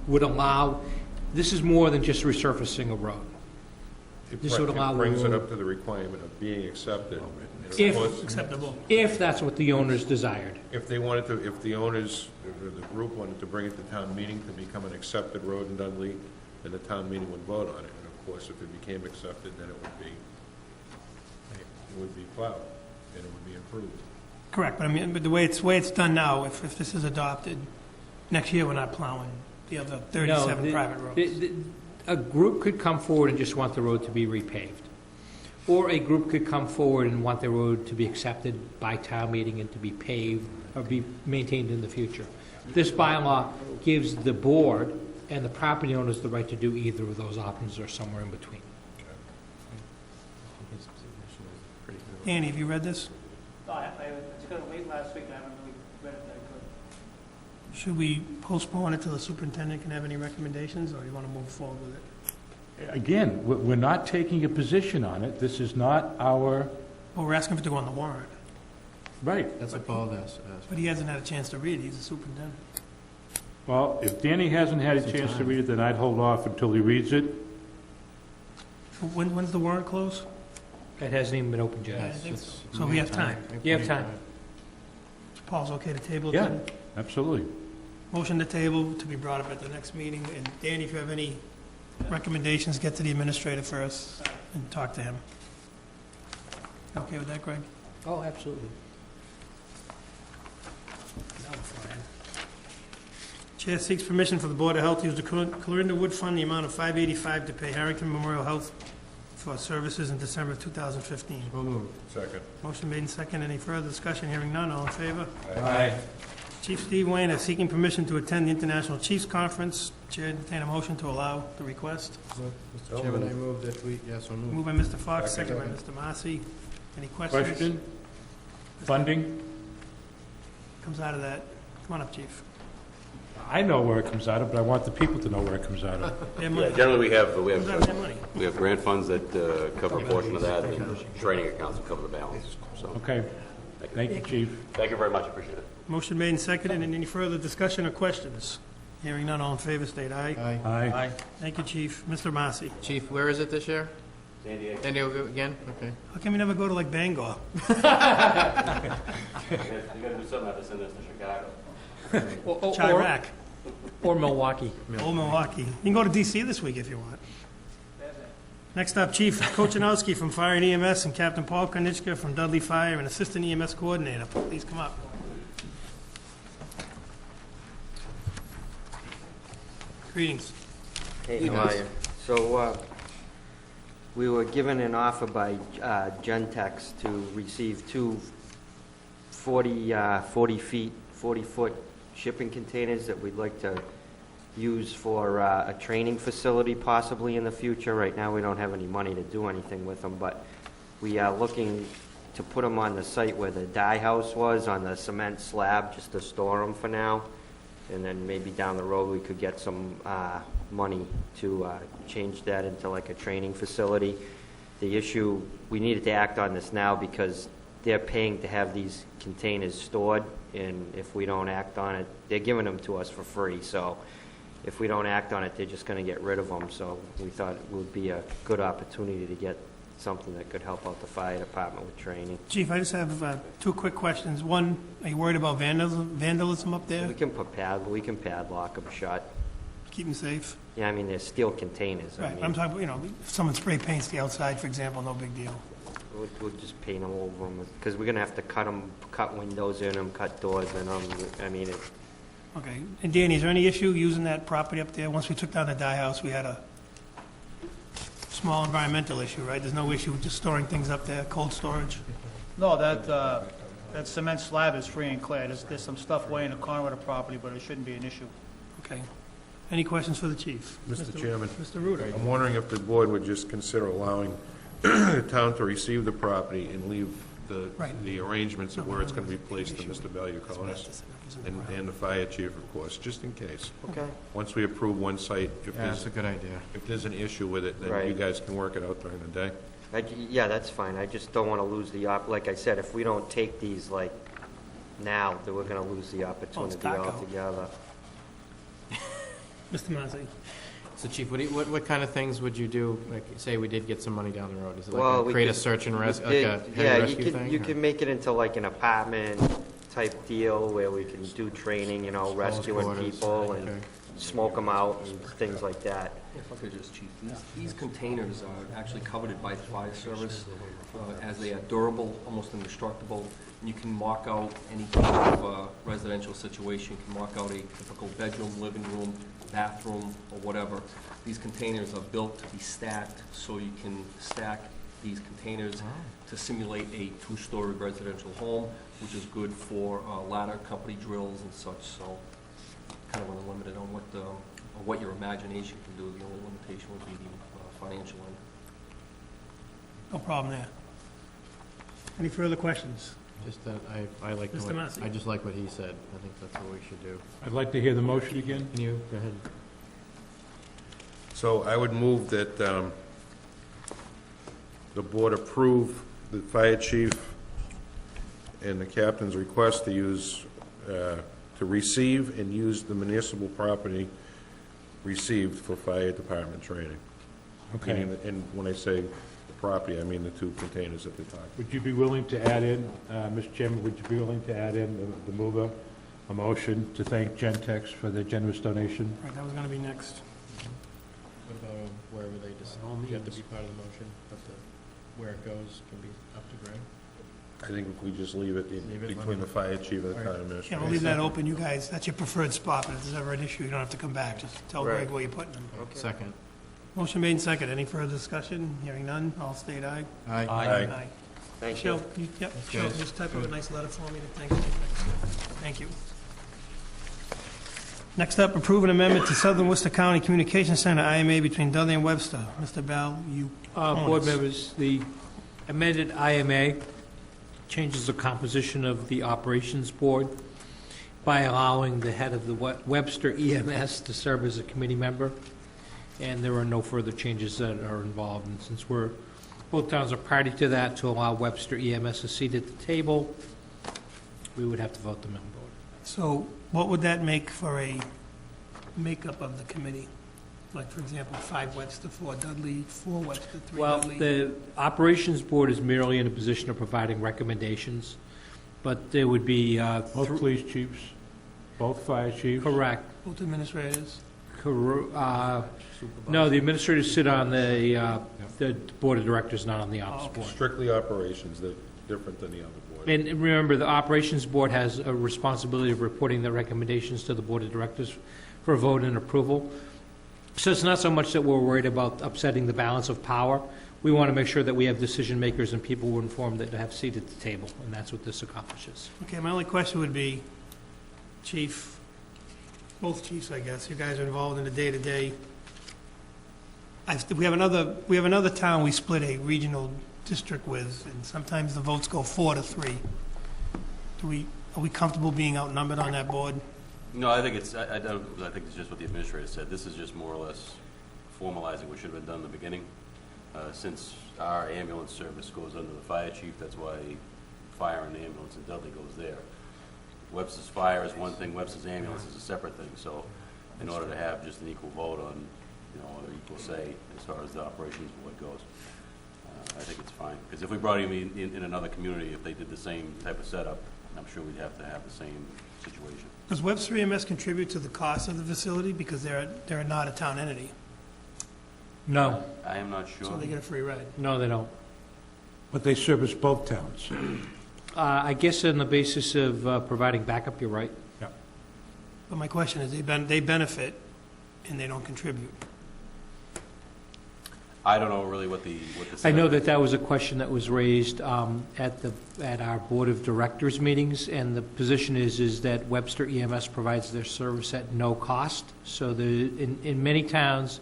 would allow, this is more than just resurfacing a road. This would allow It brings it the up to the requirement of being accepted. And of If- course, Acceptable. If that's what the owners desired. if they wanted to, if the owners, or the group wanted to bring it to town meeting to become an accepted road in Dudley, then the town meeting would vote on it. And of course, if it became accepted, then it would be plowed, and it would be improved. Correct, but I mean, but the way it's done now, if this is adopted, next year we're not plowing the other 37 No, private roads. A group could come forward and just want the road to be repaved. Or a group could come forward and want the road to be accepted by town meeting and to be paved or be maintained in the future. This bylaw gives the board and the property owners the right to do either of those options or somewhere in between. Annie, have you read this? I was going to wait last week, I haven't really read it that good. Should we postpone it till the superintendent can have any recommendations, or do you want to move forward with it? Again, we're not taking a position on it. This is not our, Well, we're asking for it to go on the warrant, right. That's what Paul asked. but he hasn't had a chance to read it, he's the superintendent. Well, if Danny hasn't had a chance to read it, then I'd hold off until he reads it. When's the warrant close? It hasn't even been opened I yet. think so. So we have time. You have time. Paul's okay to table it Yeah, then? absolutely. Motion to table to be brought up at the next meeting, and Danny, if you have any recommendations, get to the administrator first and talk to him. Okay with that, Greg? Oh, absolutely. Chair seeks permission for the Board of Health to use the Clarinda Wood Fund, the amount of $585 to pay Harrington Memorial Health for services in December of 2015. So moved. Second. Motion made and second. Any further discussion? Hearing none. All in favor? Aye. Chief Steve Wayne is seeking permission to attend the International Chiefs Conference. Chair, entertain a motion to allow the request. Mr. Chairman, I move that we, yes, so moved. Moved by Mr. Fox, second by Mr. Marcy. Any questions? Question? Funding? Comes out of that. Come on up, Chief. I know where it comes out of, but I want the people to know where it comes out of. Their Yeah, money. generally, we have Comes out of their money. grant funds that cover a portion of that, and training accounts that cover the balance. So, Okay, thank you, Chief. thank you very much, appreciate it. Motion made and seconded. And any further discussion or questions? Hearing none. All in favor, state aye. Aye. Aye. Thank you, Chief. Mr. Marcy. Chief, where is it this year? San Diego. San Diego again? Okay. How come you never go to like Bangor? You gotta do something after sending us to Chicago. Chirac. Or Milwaukee. Old Milwaukee. You can go to DC this week if you want. Next up, Chief Kochanowski from Fire and EMS and Captain Paul Konitschka from Dudley Fire and Assistant EMS Coordinator. Please come up. Greetings. Hey, how are you? So, we were given an offer by Gentex to receive two 40-foot shipping containers that we'd like to use for a training facility possibly in the future. Right now, we don't have any money to do anything with them, but we are looking to put them on the site where the dye house was, on the cement slab, just to store them for now. And then maybe down the road, we could get some money to change that into like a training facility. The issue, we needed to act on this now because they're paying to have these containers stored, and if we don't act on it, they're giving them to us for free. So if we don't act on it, they're just going to get rid of them. So we thought it would be a good opportunity to get something that could help out the fire department with training. Chief, I just have two quick questions. One, are you worried about vandalism up there? We can padlock them shut. Keep them safe? Yeah, I mean, they're steel containers. Right, I'm talking, if someone spray paints the outside, for example, no big deal. We'll just paint them over them, because we're going to have to cut windows in them, cut doors in them. I mean, Okay, and Danny, is there any issue using that property up there? Once we took down the dye house, we had a small environmental issue, right? There's no issue with just storing things up there, cold storage? No, that cement slab is free and clear. There's some stuff way in the corner of the property, but it shouldn't be an issue. Okay. Any questions for the chief? Mr. Chairman. Mr. Ruder. I'm wondering if the board would just consider allowing the town to receive the property and leave the arrangements of where it's going to be placed to Mr. Valiakonis and the fire chief, of course, just in case. Okay. Once we approve one site, That's a good idea. if there's an issue with it, then Right. you guys can work it out during the day. Yeah, that's fine. I just don't want to lose like I said, if we don't take these like now, then we're going to lose the opportunity dark out. altogether. Mr. Mazzei. So Chief, what kind of things would you do, like, say we did get some money down the road? Is it like Well, a we create a could- search and we rescue, could- like a heavy rescue thing? You or- can make it into like an apartment type deal where we can do training, rescuing quarters, people and okay. smoke them out and things like that. If I could just, Chief, these containers are actually covered by the fire service as they are durable, almost indestructible. And you can mark out any kind of residential situation. You can mark out a typical bedroom, living room, bathroom, or whatever. These containers are built to be stacked, so you can stack these containers to simulate a two-story residential home, which is good for ladder company drills and such. So kind of unlimited on what your imagination can do. The only limitation would be the financial end. No problem there. Any further questions? Just that I like, Mr. Massey. I just like what he said. I think that's what we should do. I'd like to hear the motion again. Can you, go ahead. So I would move that the board approve the fire chief and the captain's request to use, to receive and use the municipal property received for fire department training. Okay. And when I say the property, I mean the two containers at the top. Would you be willing to add in, Mr. Chairman, would you be willing to add in the mover, a motion to thank Gentex for their generous donation? Right, that was going to be next. What about wherever they just, you have to be part of the motion, but where it goes can be up to Greg? I think if we just leave it Leave it, between the fire chief and the town Yeah, administrator. we'll leave that open, you guys, that's your preferred spot, but if there's ever an issue, you don't have to come back, just tell Right. Greg where you're putting them. Second. Motion made and second, any further discussion? Hearing none, all state aye. Aye. Aye. Thank you. Cheryl, yep, Thanks, Cheryl, guys. just type up a nice letter for me to thank you. Thank you. Next up, approve an amendment to Southern Worcester County Communications Center IMA between Dudley and Webster. Mr. Bell, you. Board members, the amended IMA changes the composition of the operations board by allowing the head of the Webster EMS to serve as a committee member, and there are no further changes that are involved. And since both towns are party to that, to allow Webster EMS a seat at the table, we would have to vote them on board. So what would that make for a makeup of the committee? Like, for example, 5 Webster, 4 Dudley, 4 Webster, 3 Well, Dudley? the operations board is merely in a position of providing recommendations, but there would be... Both police chiefs, both fire chiefs? Correct. Both administrators? No, the administrators sit on the board of directors, not on the ops board. Strictly operations, they're different than the other board. And remember, the operations board has a responsibility of reporting the recommendations to the board of directors for a vote and approval. So it's not so much that we're worried about upsetting the balance of power. We want to make sure that we have decision makers and people who are informed that have a seat at the table, and that's what this accomplishes. Okay, my only question would be, Chief, both chiefs, I guess, you guys are involved in the day-to-day. We have another town we split a regional district with, and sometimes the votes go 4-3. Are we comfortable being outnumbered on that board? No, I think it's, I think it's just what the administrator said. This is just more or less formalizing what should have been done in the beginning. Since our ambulance service goes under the fire chief, that's why fire and ambulance in Dudley goes there. Webster's fire is one thing, Webster's ambulance is a separate thing. So in order to have just an equal vote on, you know, or equal say as far as the operations board goes, I think it's fine. Because if we brought him in another community, if they did the same type of setup, I'm sure we'd have to have the same situation. Does Webster EMS contribute to the cost of the facility because they're not a town entity? No. I am not sure. So they get a free ride? No, they don't. But they service both towns. I guess on the basis of providing backup, you're right. Yeah. But my question is, they benefit and they don't contribute. I don't know really what the I know that was a question that was raised at our Board of Directors meetings, and the position is that Webster EMS provides their service at no cost. So in many towns,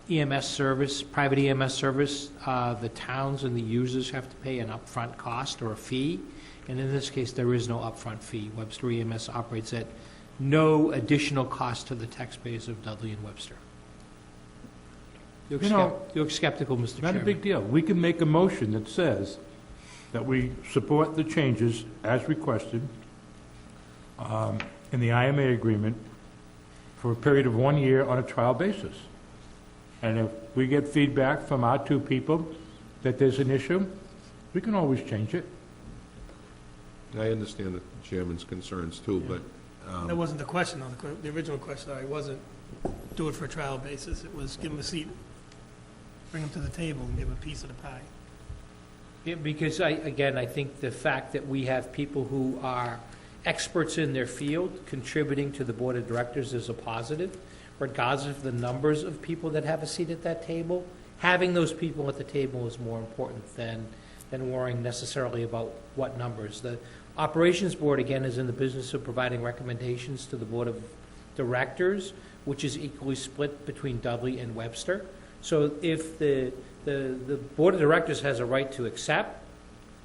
EMS service, private EMS service, the towns and the users have to pay an upfront cost or a fee, and in this case, there is no upfront fee. Webster EMS operates at no additional cost to the taxpayers of Dudley and Webster. You look skeptical, Mr. Chairman. Not a big deal. We can make a motion that says that we support the changes as requested in the IMA agreement for a period of 1 year on a trial basis. And if we get feedback from our two people that there's an issue, we can always change it. I understand the chairman's concerns too, but That wasn't the question, though. The original question, I wasn't do it for a trial basis. It was give them a seat, bring them to the table, and give them a piece of the pie. Yeah, because I think the fact that we have people who are experts in their field contributing to the Board of Directors is a positive, regardless of the numbers of people that have a seat at that table. Having those people at the table is more important than worrying necessarily about what numbers. The Operations Board, again, is in the business of providing recommendations to the Board of Directors, which is equally split between Dudley and Webster. So if the Board of Directors has a right to accept,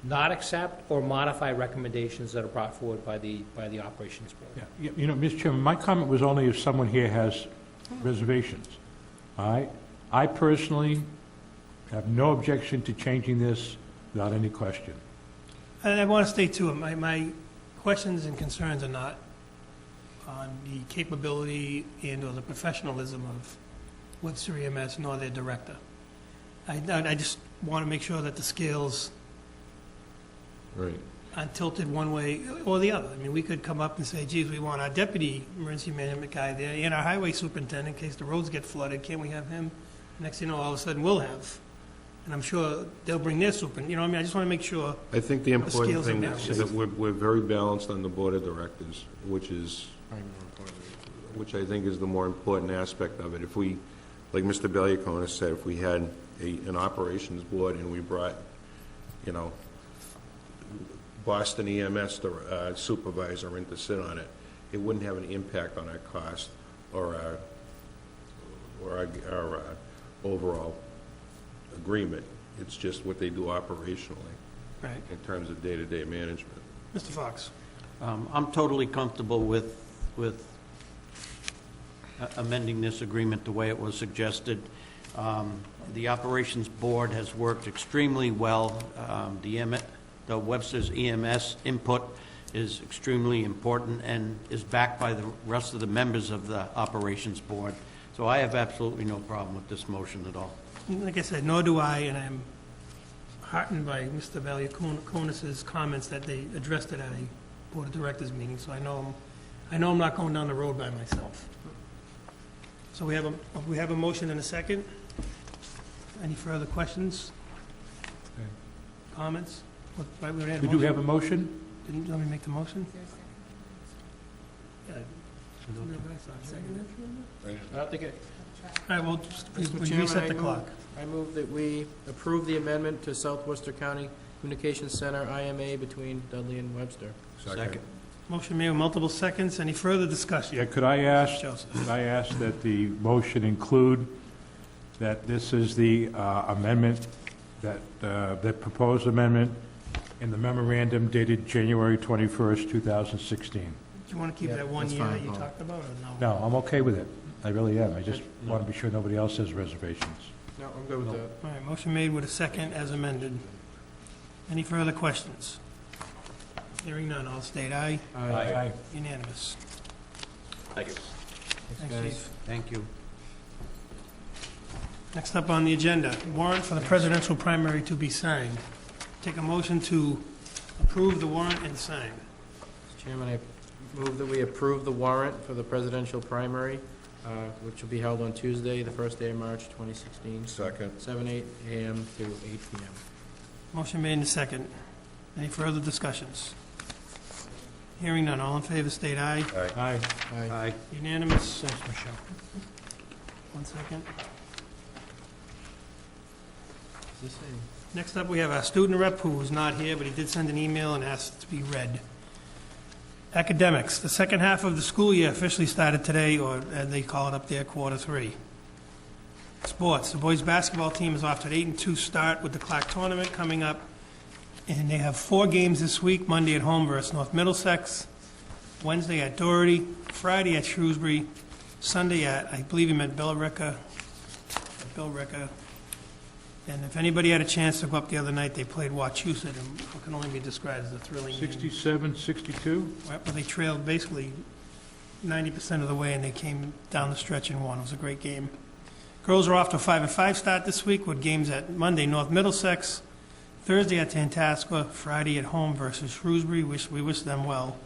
not accept, or modify recommendations that are brought forward by the Operations Board. Yeah. You know, Mr. Chairman, my comment was only if someone here has reservations. All right? I personally have no objection to changing this without any question. And I want to state, too, my questions and concerns are not on the capability and or the professionalism of Webster EMS nor their director. I just want to make sure that the scales right. aren't tilted one way or the other. I mean, we could come up and say, geez, we want our deputy emergency management guy there and our highway superintendent in case the roads get flooded. Can't we have him? Next thing you know, all of a sudden, we'll have. And I'm sure they'll bring their super. You know what I mean? I just want to make sure. I think the important scales are thing balanced. is that we're very balanced on the Board of Directors, which I think is the more important aspect of it. If we, like Mr. Belliacona said, if we had an operations board and we brought, you know, Boston EMS supervisor in to sit on it, it wouldn't have any impact on our cost or our overall agreement. It's just what they do operationally, Right. in terms of day-to-day management. Mr. Fox. I'm totally comfortable with amending this agreement the way it was suggested. The Operations Board has worked extremely well. The Webster's EMS input is extremely important and is backed by the rest of the members of the Operations Board. So I have absolutely no problem with this motion at all. Like I said, nor do I, and I'm heartened by Mr. Valiakonis's comments that they addressed it at a Board of Directors meeting, so I know I'm not going down the road by myself. So we have a motion and a second. Any further questions? Comments? We do have a motion? Didn't somebody make the motion? Yeah. I don't think it, All right, well, Mr. we Chairman, reset the clock. I move that we approve the amendment to Southwestern County Communications Center IMA between Dudley and Webster. Second. Motion made with multiple seconds. Any further discussion? Yeah, could I ask Joseph. that the motion include that this is the amendment, that proposed amendment in the memorandum dated January 21st, 2016? Do you want to keep Yeah, that 1 that's year that fine, you Paul. talked about, or no? No, I'm okay with it. I really am. I just want to be sure nobody else has reservations. No, I'm good with that. All right, motion made with a second as amended. Any further questions? Hearing none, all state aye. Aye. Unanimous. Thank you. Thanks, Chief. Thank you. Next up on the agenda, warrant for the presidential primary to be signed. Take a motion to approve the warrant and sign. Mr. Chairman, I move that we approve the warrant for the presidential primary, which will be held on Tuesday, the first day of March 2016, Second. 7 a.m. to 8 p.m. Motion made in a second. Any further discussions? Hearing none, all in favor state aye. Aye. Aye. Unanimous. Thanks, Michelle. 1 second. Is this a... Next up, we have our student rep who was not here, but he did send an email and asked to be read. Academics, the second half of the school year officially started today, or as they call it up there, quarter 3. Sports, the boys' basketball team is off to an 8-2 start with the Clark tournament coming up, and they have 4 games this week, Monday at home versus North Middlesex, Wednesday at Doherty, Friday at Shrewsbury, Sunday at, I believe he meant Billerica. And if anybody had a chance to go up the other night, they played Wachusett, and what can only be described as a thrilling game. 67-62? Well, they trailed basically 90% of the way, and they came down the stretch and won. It was a great game. Girls are off to a 5-5 start this week with games at Monday, North Middlesex, Thursday at Tantascwa, Friday at home versus Shrewsbury. We wish them well.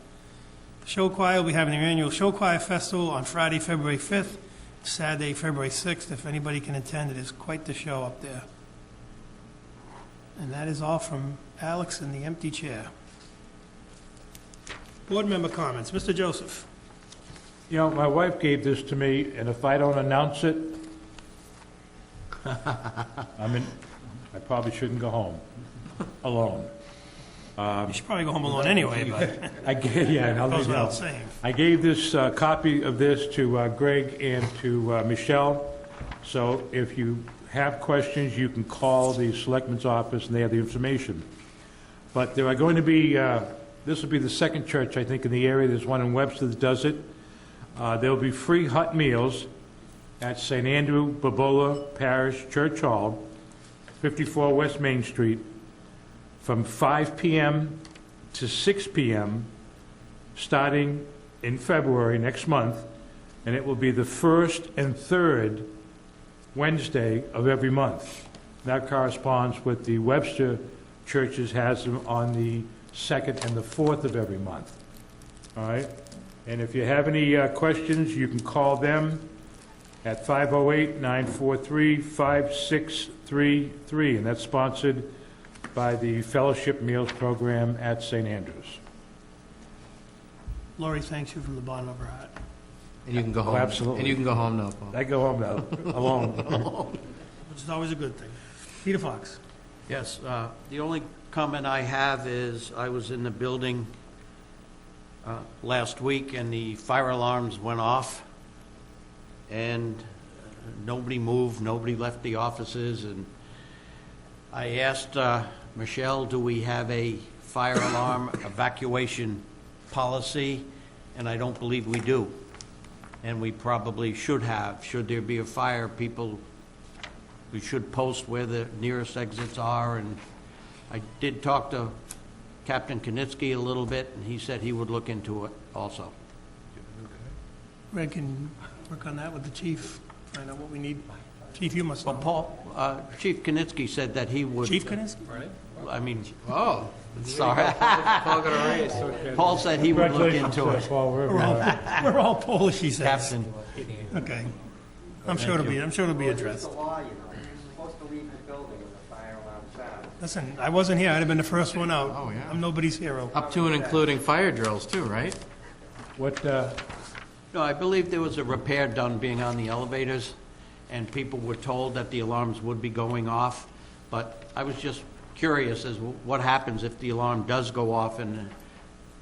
Show choir will be having their annual Show Choir Festival on Friday, February 5th, Saturday, February 6th. If anybody can attend, it is quite the show up there. And that is all from Alex in the empty chair. Board member comments. Mr. Joseph. You know, my wife gave this to me, and if I don't announce it, I probably shouldn't go home alone. You should probably go home alone anyway, but I'll goes leave it without out. saying. I gave this copy of this to Greg and to Michelle, so if you have questions, you can call the Selectman's office, and they have the information. But there are going to be, this will be the second church, I think, in the area. There's one in Webster that does it. There will be free hot meals at St. Andrew Babola Parish Church Hall, 54 West Main Street, from 5 p.m. to 6 p.m., starting in February next month, and it will be the first and third Wednesday of every month. That corresponds with the Webster churches has them on the 2nd and the 4th of every month. All right? And if you have any questions, you can call them at 508-943-5633, and that's sponsored by the Fellowship Meals Program at St. Andrews. Lori thanks you from the bottom of her heart. And you can go home. Absolutely. And you can go home now, Paul. I go home now, alone. Which is always a good thing. Peter Fox. Yes, the only comment I have is I was in the building last week, and the fire alarms went off, and nobody moved, nobody left the offices, and I asked Michelle, do we have a fire alarm evacuation policy? And I don't believe we do. And we probably should have. Should there be a fire, we should post where the nearest exits are. And I did talk to Captain Knitsky a little bit, and he said he would look into it also. Greg can work on that with the chief, find out what we need. Chief, you must know. But Paul, Chief Knitsky said that he would. Chief Knitsky? I mean, Oh. sorry. Paul got a raise. Paul said he would look into it. Paul, wherever you are. We're all Polish, he says. Captain. Okay. I'm sure it'll be addressed. It's the law, you know. You're supposed to leave the building when the fire alarm sounds. Listen, I wasn't here. I'd have been the first one out. Oh, yeah. I'm nobody's hero. Up to and including fire drills too, right? What, No, I believe there was a repair done being on the elevators, and people were told that the alarms would be going off, but I was just curious as what happens if the alarm does go off, and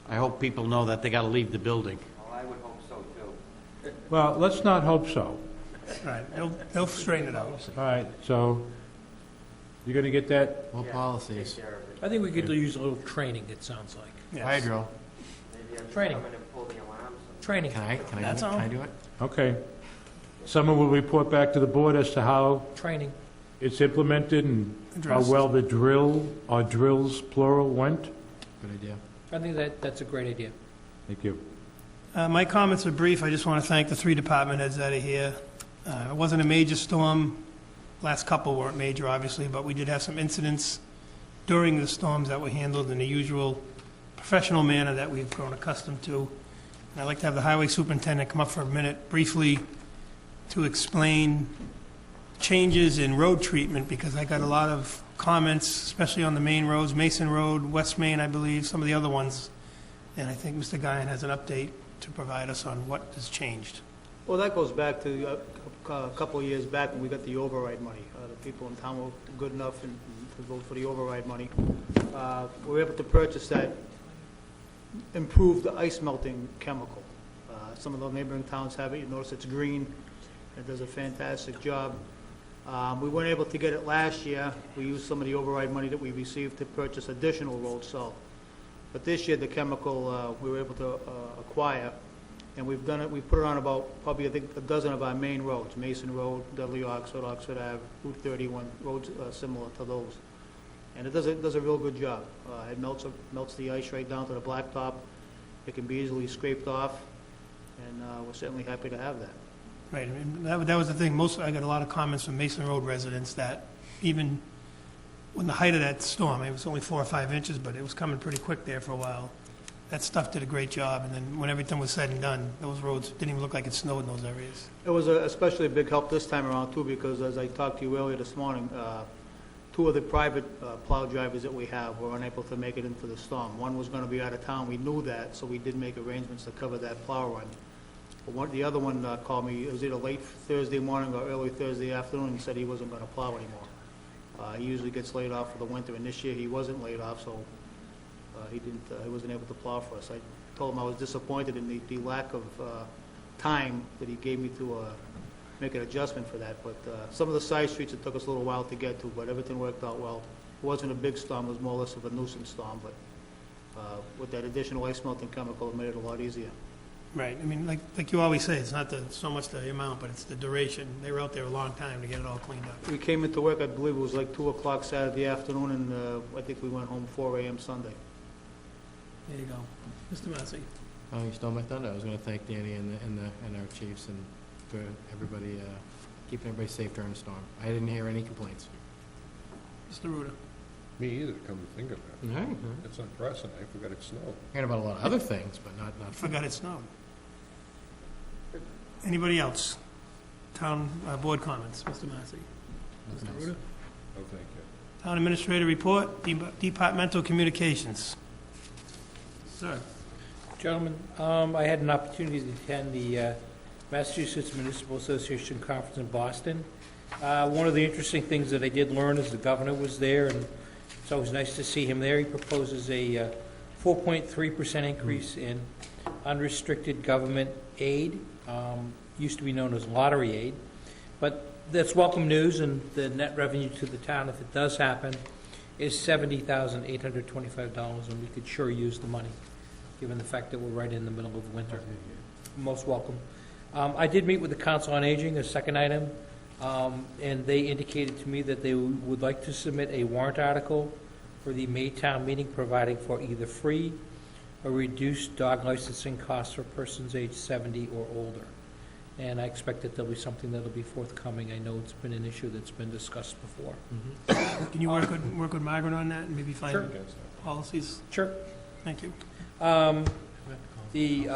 I hope people know that they got to leave the building. Well, I would hope so, too. well, let's not hope so. Right, they'll straighten it out. All right, so you're going to get that? What policies? I think we could use a little training, it sounds like. Yes. Fire drill. Maybe I should Training. come in and pull the alarms. Training. Can I That's all. can I do it? Okay. Someone will report back to the board as to how Training. it's implemented and how Addressed. well the drill, or drills plural, went. Good idea. I think that's a great idea. Thank you. My comments are brief. I just want to thank the 3 department heads that are here. It wasn't a major storm. Last couple weren't major, obviously, but we did have some incidents during the storms that were handled in the usual professional manner that we've grown accustomed to. And I'd like to have the highway superintendent come up for a minute briefly to explain changes in road treatment, because I got a lot of comments, especially on the main roads, Mason Road, West Main, I believe, some of the other ones. And I think Mr. Guyan has an update to provide us on what has changed. Well, that goes back to a couple of years back when we got the override money. The people in town were good enough to vote for the override money. We were able to purchase that improved ice melting chemical. Some of the neighboring towns have it. You notice it's green. It does a fantastic job. We weren't able to get it last year. We used some of the override money that we received to purchase additional road salt. But this year, the chemical we were able to acquire, and we've done it. We put it on about probably I think a dozen of our main roads: Mason Road, Dudley, Oxford, Oxford Ave, Route 31, roads similar to those. And it does a real good job. It melts the ice right down to the blacktop. It can be easily scraped off, and we're certainly happy to have that. Right, I mean, that was the thing. I got a lot of comments from Mason Road residents that even when the height of that storm, it was only 4 or 5 inches, but it was coming pretty quick there for a while. That stuff did a great job, and then when everything was said and done, those roads didn't even look like it snowed in those areas. It was especially a big help this time around, too, because as I talked to you earlier this morning, 2 of the private plow drivers that we have were unable to make it into the storm. One was going to be out of town. We knew that, so we did make arrangements to cover that plow run. But the other one called me, it was either late Thursday morning or early Thursday afternoon, and said he wasn't going to plow anymore. He usually gets laid off for the winter, and this year he wasn't laid off, so he wasn't able to plow for us. I told him I was disappointed in the lack of time that he gave me to make an adjustment for that. But some of the side streets, it took us a little while to get to, but everything worked out well. It wasn't a big storm, it was more or less of a nuisance storm, but with that additional ice melting chemical, it made it a lot easier. Right, I mean, like you always say, it's not so much the amount, but it's the duration. They were out there a long time to get it all cleaned up. We came into work, I believe it was like 2 o'clock Saturday afternoon, and I think we went home 4 a.m. Sunday. There you go. Mr. Massey. Oh, you stole my thunder. I was going to thank Danny and our chiefs and for everybody keeping everybody safe during the storm. I didn't hear any complaints. Mr. Ruda. Me either, come to think of it. Right. It's unprecedented. I forgot it snowed. Heard about a lot of other things, but not. Forgot it snowed. Anybody else? Town board comments, Mr. Massey. Mr. Ruda. Oh, thank you. Town administrator report, departmental communications. Sir. Gentlemen, I had an opportunity to attend the Massachusetts Municipal Association Conference in Boston. One of the interesting things that I did learn is the governor was there, and it's always nice to see him there. He proposes a 4.3% increase in unrestricted government aid, used to be known as lottery aid. But that's welcome news, and the net revenue to the town, if it does happen, is $70,825, and we could sure use the money, given the fact that we're right in the middle of winter. Most welcome. I did meet with the Council on Aging, a second item, and they indicated to me that they would like to submit a warrant article for the May town meeting, providing for either free or reduced dog licensing costs for persons aged 70 or older. And I expect that there'll be something that'll be forthcoming. I know it's been an issue that's been discussed before. Can you work with Margaret on that and maybe find Sure. policies? Sure. Thank you. The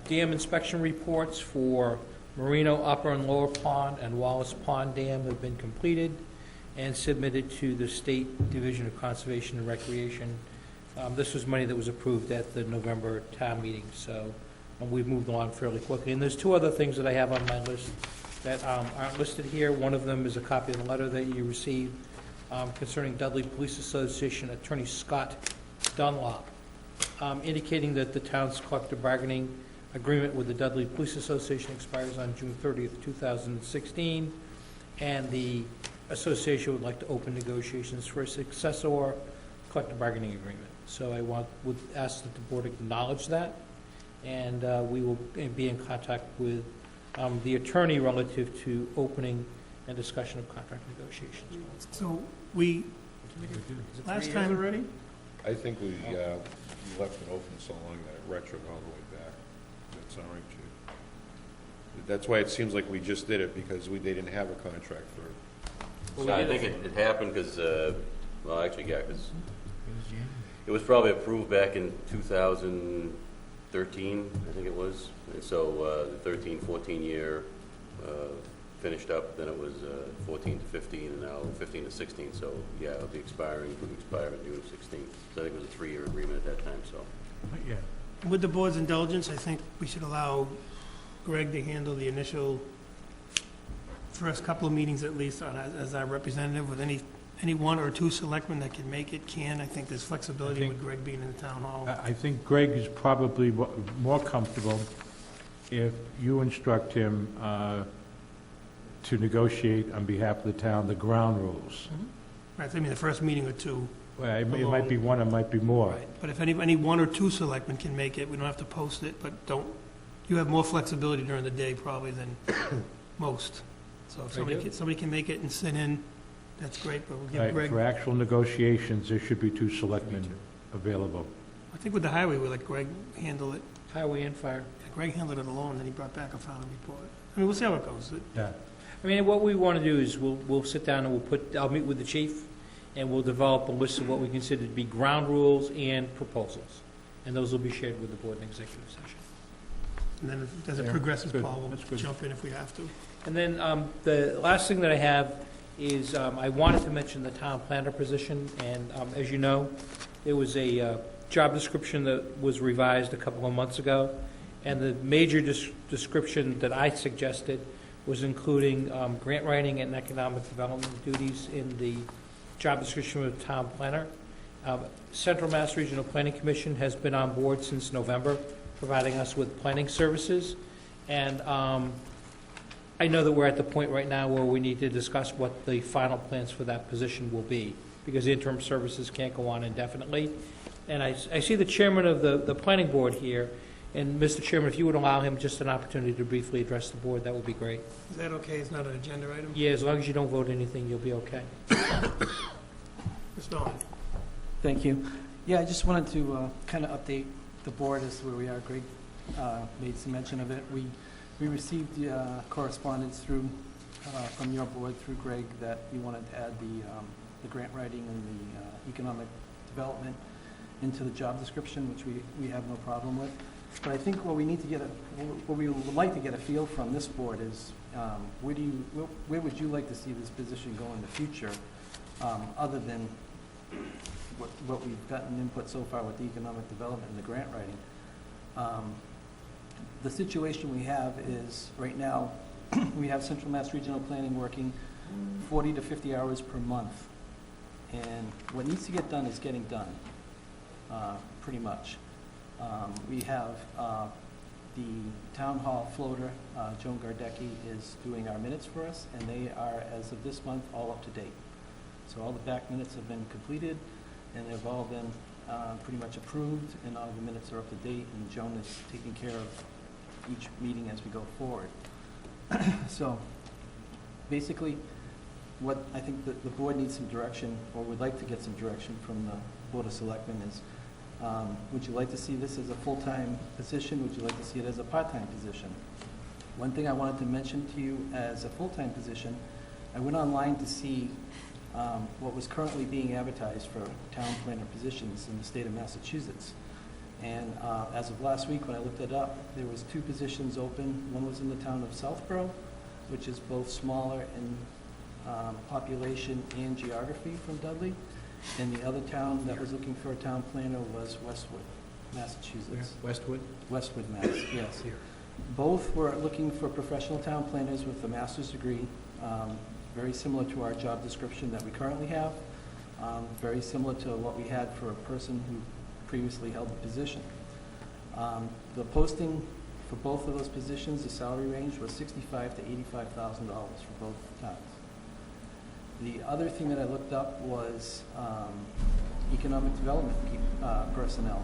dam inspection reports for Marino Upper and Lower Pond and Wallace Pond Dam have been completed and submitted to the State Division of Conservation and Recreation. This was money that was approved at the November town meeting, so we've moved along fairly quickly. And there's two other things that I have on my list that aren't listed here. One of them is a copy of the letter that you received concerning Dudley Police Association Attorney Scott Dunlop, indicating that the town's collective bargaining agreement with the Dudley Police Association expires on June 30th, 2016, and the association would like to open negotiations for a successor collective bargaining agreement. So would ask that the board acknowledge that, and we will be in contact with the attorney relative to opening and discussion of contract negotiations. So we, last time already? I think we left it open so long that it retroed all the way back. That's all right, Chief. That's why it seems like we just did it, because they didn't have a contract for it. So I think it happened because, well, actually, yeah, because it was probably approved back in 2013, I think it was. And so the 13, 14 year finished up, then it was 14 to 15, and now 15 to 16. So yeah, it'll be expiring, it will expire in June of 16. So I think it was a 3-year agreement at that time, so. Yeah. With the board's indulgence, I think we should allow Greg to handle the initial first couple of meetings at least as our representative. With any one or two selectmen that can make it can. I think there's flexibility with Greg being in the town hall. I think Greg is probably more comfortable if you instruct him to negotiate on behalf of the town the ground rules. Right, I mean, the first meeting or two. Well, it might be one, it might be more. Right, but if any one or two selectmen can make it, we don't have to post it, but you have more flexibility during the day probably than most. So if somebody can make it and sit in, that's great, but we'll give Greg. For actual negotiations, there should be 2 selectmen available. I think with the highway, we'll let Greg handle it. Highway and fire. Greg handled it alone, then he brought back a final report. I mean, we'll see how it goes. Yeah. I mean, what we want to do is we'll sit down and I'll meet with the chief, and we'll develop a list of what we consider to be ground rules and proposals. And those will be shared with the board in executive session. And then as it progresses, Paul will jump in if we have to. And then the last thing that I have is I wanted to mention the town planner position. And as you know, there was a job description that was revised a couple of months ago. And the major description that I suggested was including grant writing and economic development duties in the job description of the town planner. Central Mass Regional Planning Commission has been on board since November, providing us with planning services. And I know that we're at the point right now where we need to discuss what the final plans for that position will be, because interim services can't go on indefinitely. And I see the chairman of the planning board here, and Mr. Chairman, if you would allow him just an opportunity to briefly address the board, that would be great. Is that okay? It's not an agenda item? Yeah, as long as you don't vote anything, you'll be okay. Ms. Dawn. Thank you. Yeah, I just wanted to kind of update the board as to where we are. Greg made some mention of it. We received correspondence from your board through Greg that you wanted to add the grant writing and the economic development into the job description, which we have no problem with. But I think what we need to what we would like to get a feel from this board is where would you like to see this position go in the future, other than what we've gotten input so far with the economic development and the grant writing. The situation we have is, right now, we have Central Mass Regional Planning working 40 to 50 hours per month. And what needs to get done is getting done, pretty much. We have the town hall floater, Joan Gardecki, is doing our minutes for us, and they are, as of this month, all up to date. So all the back minutes have been completed, and they've all been pretty much approved, and all the minutes are up to date, and Joan is taking care of each meeting as we go forward. So basically, what I think the board needs some direction, or would like to get some direction from the Board of Selectmen is, would you like to see this as a full-time position? Would you like to see it as a part-time position? One thing I wanted to mention to you as a full-time position, I went online to see what was currently being advertised for town planner positions in the state of Massachusetts. And as of last week, when I looked it up, there was 2 positions open. One was in the town of Southborough, which is both smaller in population and geography from Dudley. And the other town that was looking for a town planner was Westwood, Massachusetts. Westwood? Westwood, Mass, yes. Both were looking for professional town planners with a master's degree, very similar to our job description that we currently have, very similar to what we had for a person who previously held the position. The posting for both of those positions, the salary range was $65,000 to $85,000 for both towns. The other thing that I looked up was economic development personnel.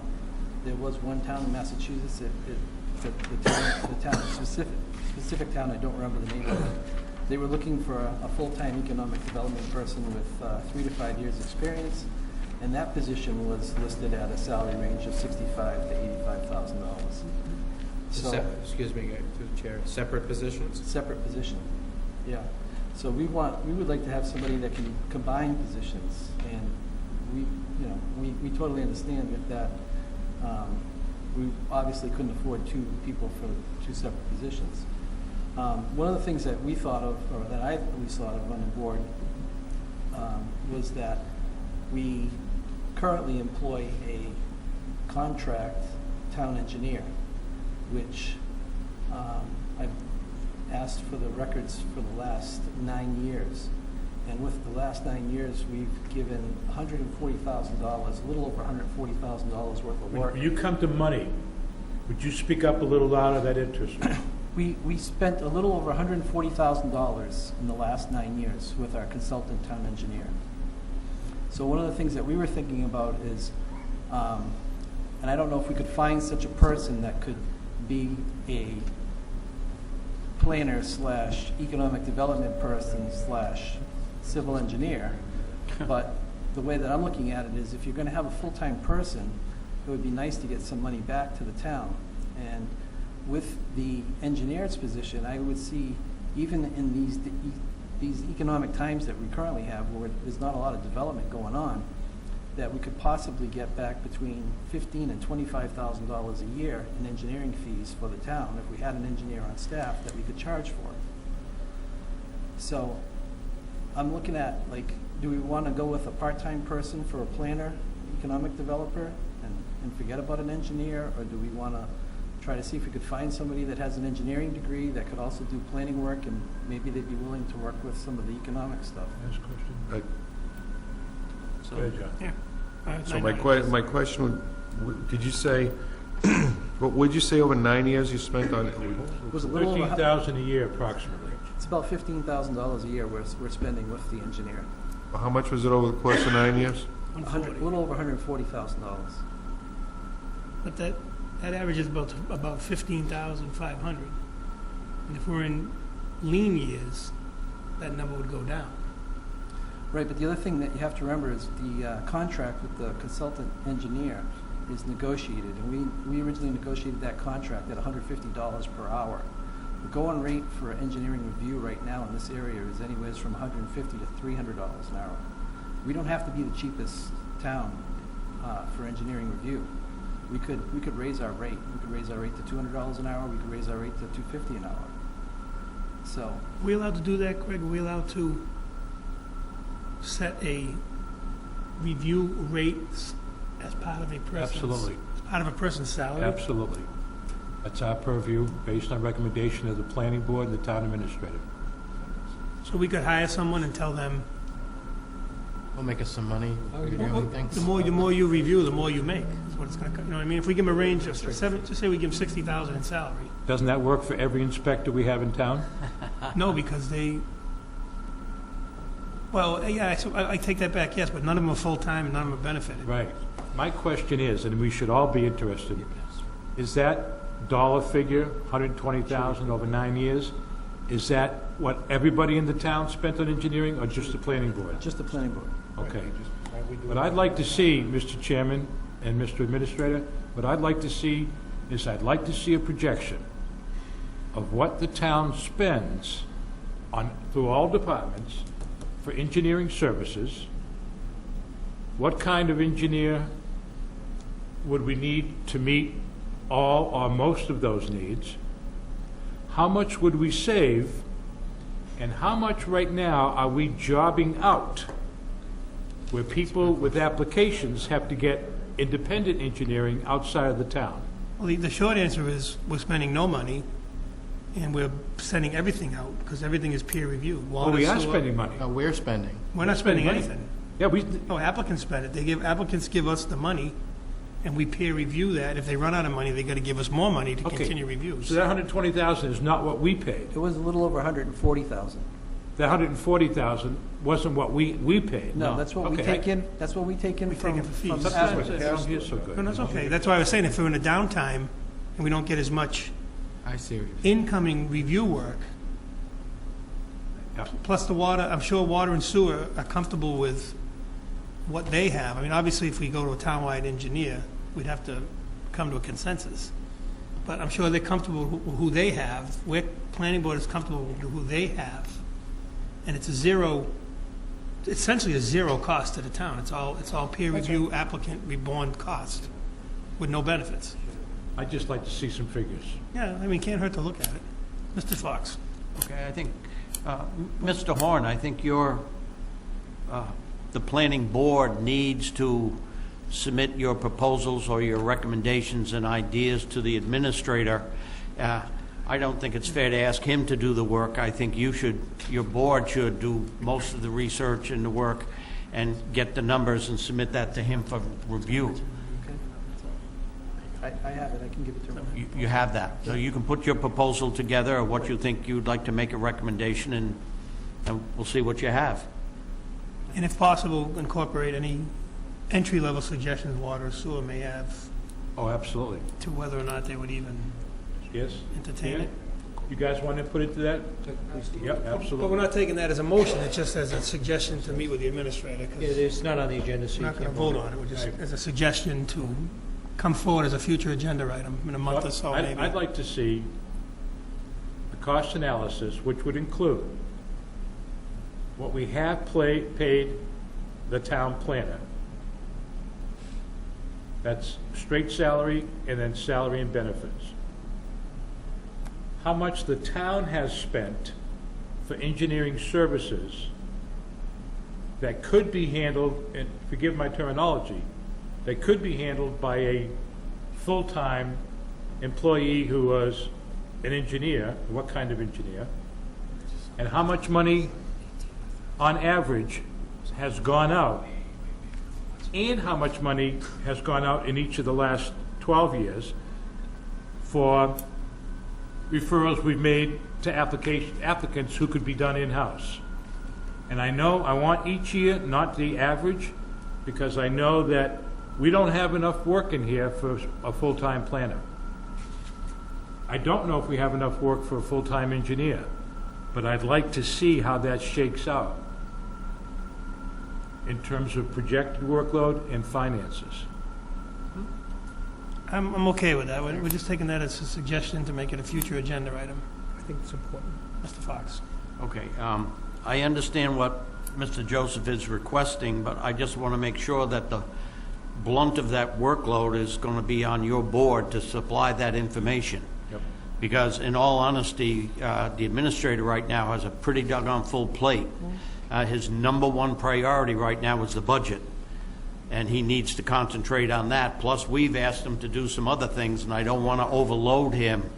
There was one town in Massachusetts, the town, specific town, I don't remember the name of it. They were looking for a full-time economic development person with 3 to 5 years experience, and that position was listed at a salary range of $65,000 to $85,000. So, Excuse me, through the chair, separate positions? separate position, yeah. So we would like to have somebody that can combine positions, and we totally understand that we obviously couldn't afford 2 people for 2 separate positions. One of the things that we thought of, or that I at least thought of on the board, was that we currently employ a contract town engineer, which I've asked for the records for the last 9 years. And with the last 9 years, we've given $140,000, a little over $140,000 worth of work. When you come to money, would you speak up a little louder? That interests me. We spent a little over $140,000 in the last 9 years with our consultant town engineer. So one of the things that we were thinking about is, and I don't know if we could find such a person that could be a planner / economic development person / civil engineer, but the way that I'm looking at it is, if you're going to have a full-time person, it would be nice to get some money back to the town. And with the engineer's position, I would see, even in these economic times that we currently have, where there's not a lot of development going on, that we could possibly get back between $15,000 and $25,000 a year in engineering fees for the town if we had an engineer on staff that we could charge for. So I'm looking at, like, do we want to go with a part-time person for a planner, economic developer, and forget about an engineer, or do we want to try to see if we could find somebody that has an engineering degree that could also do planning work, and maybe they'd be willing to work with some of the economic stuff? Next question. So, Go ahead, John. Yeah. So my question would, did you say, what would you say over 9 years you spent on it? It was a little over, $13,000 a year approximately. it's about $15,000 a year we're spending with the engineer. How much was it over the course of 9 years? A little over $140,000. But that averages about 15,500. And if we're in lean years, that number would go down. Right, but the other thing that you have to remember is the contract with the consultant engineer is negotiated, and we originally negotiated that contract at $150 per hour. The going rate for engineering review right now in this area is anywhere from $150 to $300 an hour. We don't have to be the cheapest town for engineering review. We could raise our rate. We could raise our rate to $200 an hour. We could raise our rate to $250 an hour. So, Are we allowed to do that, Craig? Are we allowed to set a review rate as part of a person's... Absolutely. As part of a person's salary? Absolutely. That's our purview, based on recommendation of the planning board and the town administrator. So we could hire someone and tell them, Will make us some money, reviewing things. the more you review, the more you make. That's what it's going to, you know what I mean? If we give them a range of just say we give them $60,000 in salary. Doesn't that work for every inspector we have in town? No, because well, yeah, I take that back, yes, but none of them are full-time and none of them are benefited. Right. My question is, and we should all be interested, is that dollar figure, $120,000 over 9 years, is that what everybody in the town spent on engineering, or just the planning board? just the planning board. Okay. What I'd like to see, Mr. Chairman and Mr. Administrator, what I'd like to see is I'd like to see a projection of what the town spends on, through all departments, for engineering services, what kind of engineer would we need to meet all or most of those needs? How much would we save? And how much right now are we jobbing out, where people with applications have to get independent engineering outside of the town? Well, the short answer is, we're spending no money, and we're sending everything out, because everything is peer reviewed. Well, we are spending money. No, we're spending. We're not spending money. anything. Yeah, No, applicants spend it. Applicants give us the money, and we peer review that. If they run out of money, they gotta give us more money to Okay. continue reviews. So that 120,000 is not what we paid. It was a little over 140,000. The 140,000 wasn't what we paid. No, that's what we Okay. take in, that's what we take in We take from it for fees. from That's applicants. what I don't hear so good. No, that's okay. That's why I was saying, if we're in a downtime, and we don't get as much I see what you're saying. incoming review work, Yeah. plus the water, I'm sure water and sewer are comfortable with what they have. I mean, obviously, if we go to a townwide engineer, we'd have to come to a consensus. But I'm sure they're comfortable with who they have. We're, planning board is comfortable with who they have. And it's essentially a zero cost to the town. It's all peer review, applicant, reborn cost, with no benefits. I'd just like to see some figures. Yeah, I mean, can't hurt to look at it. Mr. Fox? Okay, I think, Mr. Horn, I think the planning board needs to submit your proposals or your recommendations and ideas to the administrator. I don't think it's fair to ask him to do the work. I think your board should do most of the research and the work and get the numbers and submit that to him for review. I have it, I can give it to him. You have that. So you can put your proposal together, or what you think you'd like to make a recommendation, and we'll see what you have. And if possible, incorporate any entry-level suggestions water or sewer may have Oh, absolutely. to whether or not they would even Yes? entertain it. You guys want to put into that? Yep, But we're absolutely. not taking that as a motion, it's just as a suggestion to meet with the administrator, It because is not on the agenda, so we're you not going can't to vote on it. We're just, as a suggestion to come forward as a future agenda item in a month or so, maybe. I'd like to see the cost analysis, which would include what we have paid the town planner. That's straight salary and then salary and benefits. How much the town has spent for engineering services that could be handled, and forgive my terminology, that could be handled by a full-time employee who was an engineer, what kind of engineer, and how much money on average has gone out, and how much money has gone out in each of the last 12 years for referrals we've made to applicants who could be done in-house. And I know I want each year, not the average, because I know that we don't have enough work in here for a full-time planner. I don't know if we have enough work for a full-time engineer, but I'd like to see how that shakes out in terms of projected workload and finances. I'm okay with that. We're just taking that as a suggestion to make it a future agenda item. I think it's important. Mr. Fox? Okay, I understand what Mr. Joseph is requesting, but I just want to make sure that the blunt of that workload is going to be on your board to supply that information. Yep. Because in all honesty, the administrator right now has a pretty doggone full plate. His number one priority right now is the budget, and he needs to concentrate on that. Plus, we've asked him to do some other things, and I don't want to overload him.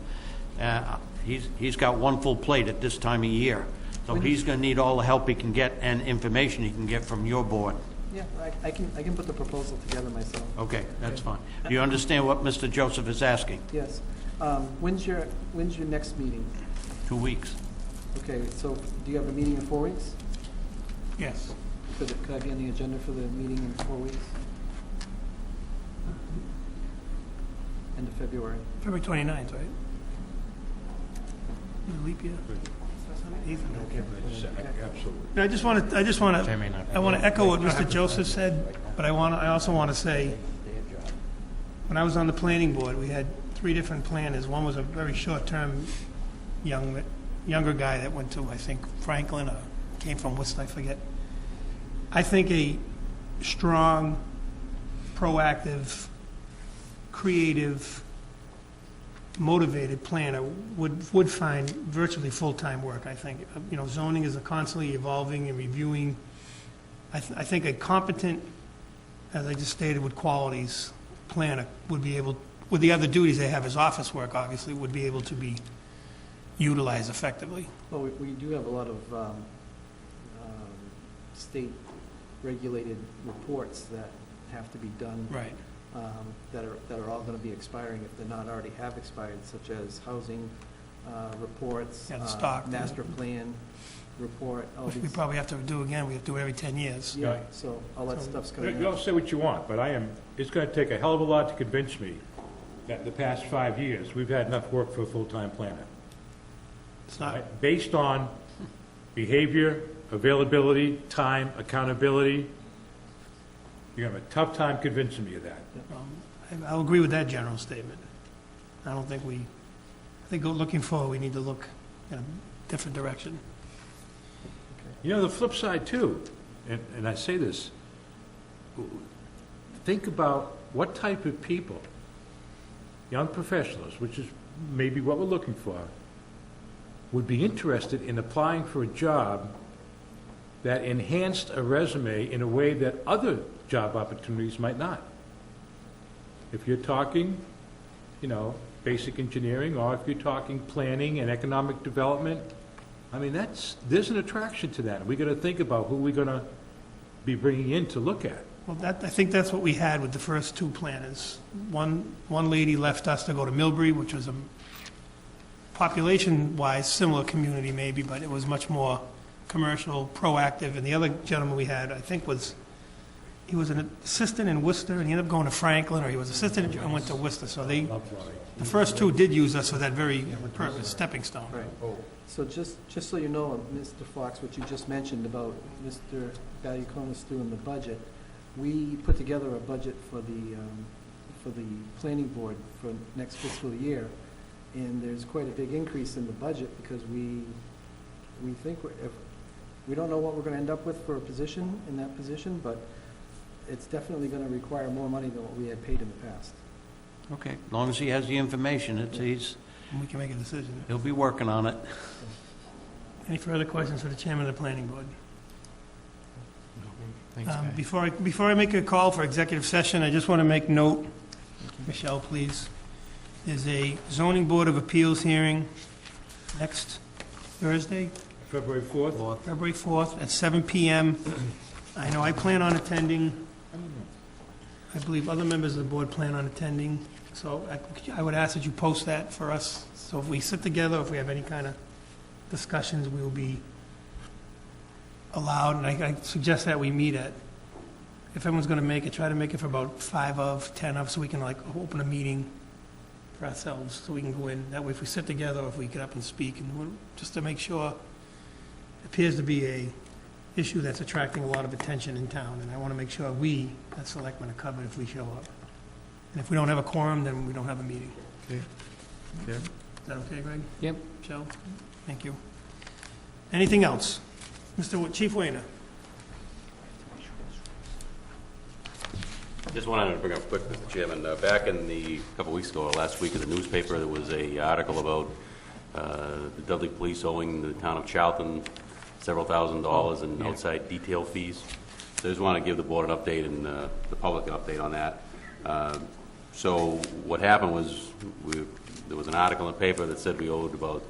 He's got one full plate at this time of year, so he's going to need all the help he can get and information he can get from your board. Yeah, I can put the proposal together myself. Okay, that's fine. Do you understand what Mr. Joseph is asking? Yes. When's your next meeting? 2 weeks. Okay, so do you have a meeting in 4 weeks? Yes. Could I be on the agenda for the meeting in 4 weeks? End of February. February 29th, right? Leap year? Absolutely. I just want to echo what Mr. Joseph said, but I also want to say, when I was on the planning board, we had 3 different planners. One was a very short-term younger guy that went to, I think, Franklin, or came from Worcester, I forget. I think a strong, proactive creative, motivated planner would find virtually full-time work, I think. You know, zoning is a constantly evolving and reviewing. I think a competent, as I just stated, with qualities planner would be able, with the other duties they have as office work, obviously, would be able to be utilized effectively. Well, we do have a lot of state-regulated reports that have to be done. Right. That are all going to be expiring if they're not already have expired, such as housing reports, Yeah, the stock. master plan report. All Which we these- probably have to do again. We have to do it every 10 years. Yeah, so all that stuff's coming You all out. say what you want, but it's going to take a hell of a lot to convince me that in the past 5 years, we've had enough work for a full-time planner. It's not, Right? Based on behavior, availability, time, accountability, you're going to have a tough time convincing me of that. I'll agree with that general statement. I don't think I think looking forward, we need to look in a different direction. You know, the flip side too, and I say this, think about what type of people, young professionals, which is maybe what we're looking for, would be interested in applying for a job that enhanced a resume in a way that other job opportunities might not. If you're talking, you know, basic engineering, or if you're talking planning and economic development, I mean, there's an attraction to that. We got to think about who we're going to be bringing in to look at. Well, I think that's what we had with the first two planners. One lady left us to go to Millbury, which was a population-wise similar community maybe, but it was much more commercial, proactive. And the other gentleman we had, I think, he was an assistant in Worcester, and he ended up going to Franklin, or he was assistant and went to Worcester. So the first two did use us for that very purpose, stepping stone. Right. So just so you know, Mr. Fox, what you just mentioned about Mr. Valiakonis doing the budget, we put together a budget for the planning board for next fiscal year, and there's quite a big increase in the budget because we think we don't know what we're going to end up with for a position in that position, but it's definitely going to require more money than what we had paid in the past. Okay, as long as he has the information, We can make a decision. he'll be working on it. Any further questions for the chairman of the planning board? Before I make a call for executive session, I just want to make note, Michelle, please. There's a zoning board of appeals hearing next Thursday, February 4th? February 4th at 7 p.m. I know I plan on attending. I believe other members of the board plan on attending. So I would ask that you post that for us. So if we sit together, if we have any kind of discussions, we will be allowed. And I suggest that we meet at, if everyone's going to make it, try to make it for about 5 of, 10 of, so we can like open a meeting for ourselves, so we can go in. That way if we sit together, or if we get up and speak, and just to make sure, it appears to be a issue that's attracting a lot of attention in town, and I want to make sure we, as selectmen, are covered if we show up. And if we don't have a quorum, then we don't have a meeting. Okay. Is that okay, Greg? Yep. Michelle? Thank you. Anything else? Chief Wayner? Just wanted to bring up quick, Mr. Chairman, back in a couple weeks ago, or last week in the newspaper, there was a article about the Dudley Police owing the town of Charlton several $1,000s in outside detail fees. So I just want to give the board an update and the public an update on that. So what happened was there was an article in the paper that said we owed about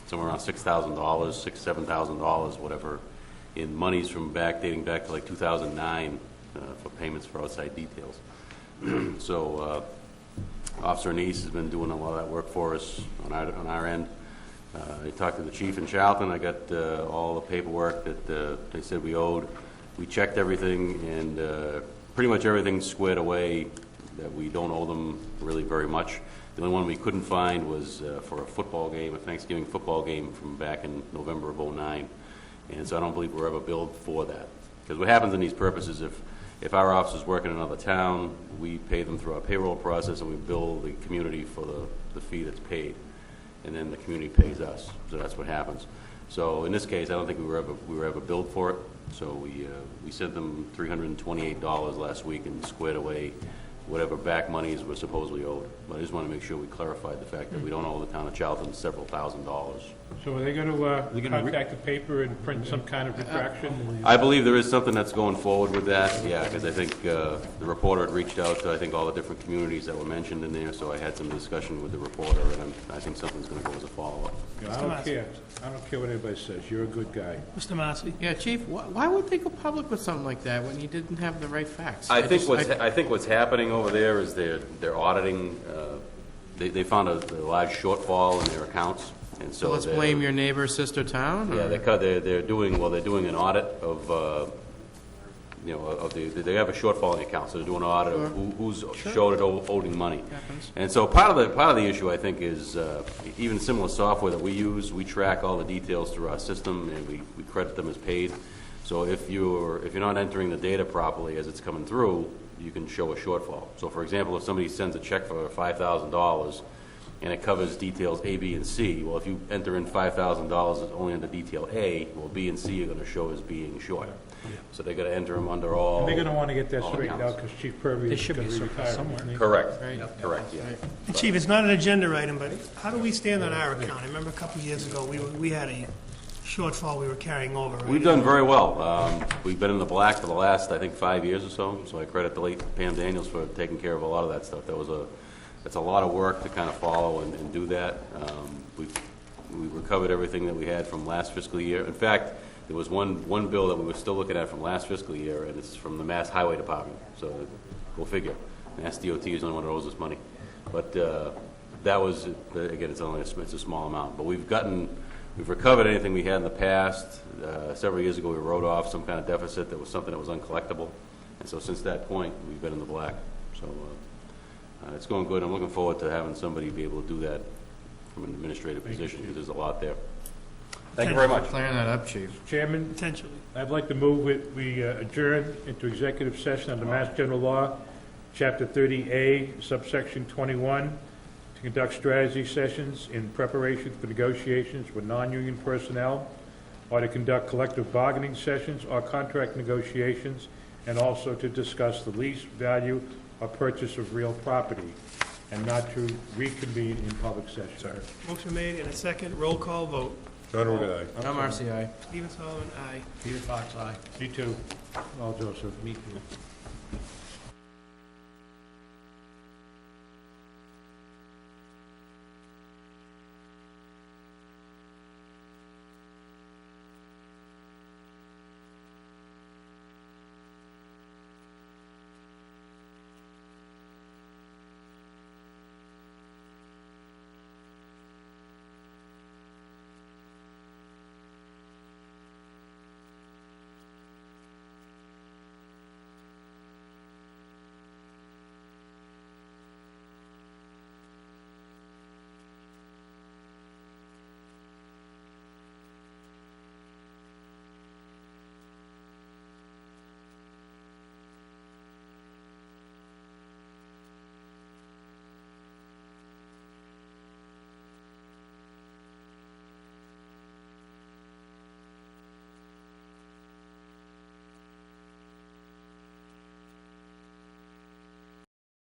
somewhere around $6,000, $6,000, $7,000, whatever, in monies from dating back to like 2009 for payments for outside details. So Officer Neese has been doing a lot of that work for us on our end. I talked to the chief in Charlton. I got all the paperwork that they said we owed. We checked everything, and pretty much everything's squared away, that we don't owe them really very much. The only one we couldn't find was for a football game, a Thanksgiving football game from back in November of '09. And so I don't believe we're ever billed for that. Because what happens in these purposes, if our officers work in another town, we pay them through our payroll process, and we bill the community for the fee that's paid. And then the community pays us. So that's what happens. So in this case, I don't think we were ever billed for it. So we sent them $328 last week and squared away whatever back monies were supposedly owed. But I just want to make sure we clarified the fact that we don't owe the town of Charlton several $1,000s. So are they going to contact the paper and print some kind of retraction? I believe there is something that's going forward with that, yeah, because I think the reporter had reached out to, I think, all the different communities that were mentioned in there, so I had some discussion with the reporter, and I think something's going to go as a follow-up. I don't care. I don't care what anybody says. You're a good guy. Mr. Massey? Yeah, Chief, why would they go public with something like that when you didn't have the right facts? I think what's happening over there is they're auditing, they found a large shortfall in their accounts, and so let's blame your neighbor, sister town? Yeah, they're doing an audit of, they have a shortfall in the account, so they're doing an audit of who's showed it owing money. Happens. And so part of the issue, I think, is even similar software that we use, we track all the details through our system, and we credit them as paid. So if you're not entering the data properly as it's coming through, you can show a shortfall. So for example, if somebody sends a check for $5,000, and it covers details A, B, and C. Well, if you enter in $5,000 it's only under detail A, well, B and C are going to show as being short. So they're going to enter them under all. And they're going to want to get that all straightened out accounts. because Chief Purvey is going to retire. somewhere. Correct. Right. Correct. Yeah. And Chief, it's not an agenda item, but how do we stand on our account? I remember a couple of years ago, we had a shortfall we were carrying over, right? We've done very well. We've been in the black for the last, I think, 5 years or so. So I credit the late Pam Daniels for taking care of a lot of that stuff. That's a lot of work to kind of follow and do that. We recovered everything that we had from last fiscal year. In fact, there was one bill that we were still looking at from last fiscal year, and it's from the Mass Highway Department. So go figure. Mass DOT is the only one that owes us money. But that was, again, it's a small amount. But we've recovered anything we had in the past. Several years ago, we wrote off some kind of deficit that was something that was uncollectible. And so since that point, we've been in the black. So it's going good. I'm looking forward to having somebody be able to do that from an administrative position, because there's a lot there. Thank you very much. Clearing that up, Chief. Chairman, Potentially. I'd like to move we adjourn into executive session under Mass General Law, Chapter 30A, subsection 21, to conduct strategy sessions in preparation for negotiations with non-union personnel, or to conduct collective bargaining sessions or contract negotiations, and also to discuss the lease, value, or purchase of real property, and not to reconvene in public session. Motion made, and a second, roll call vote. John Wood, aye. Tom Marcy, aye. Stephen Sullivan, aye. Peter Fox, aye. Me too. All Joseph. Me too.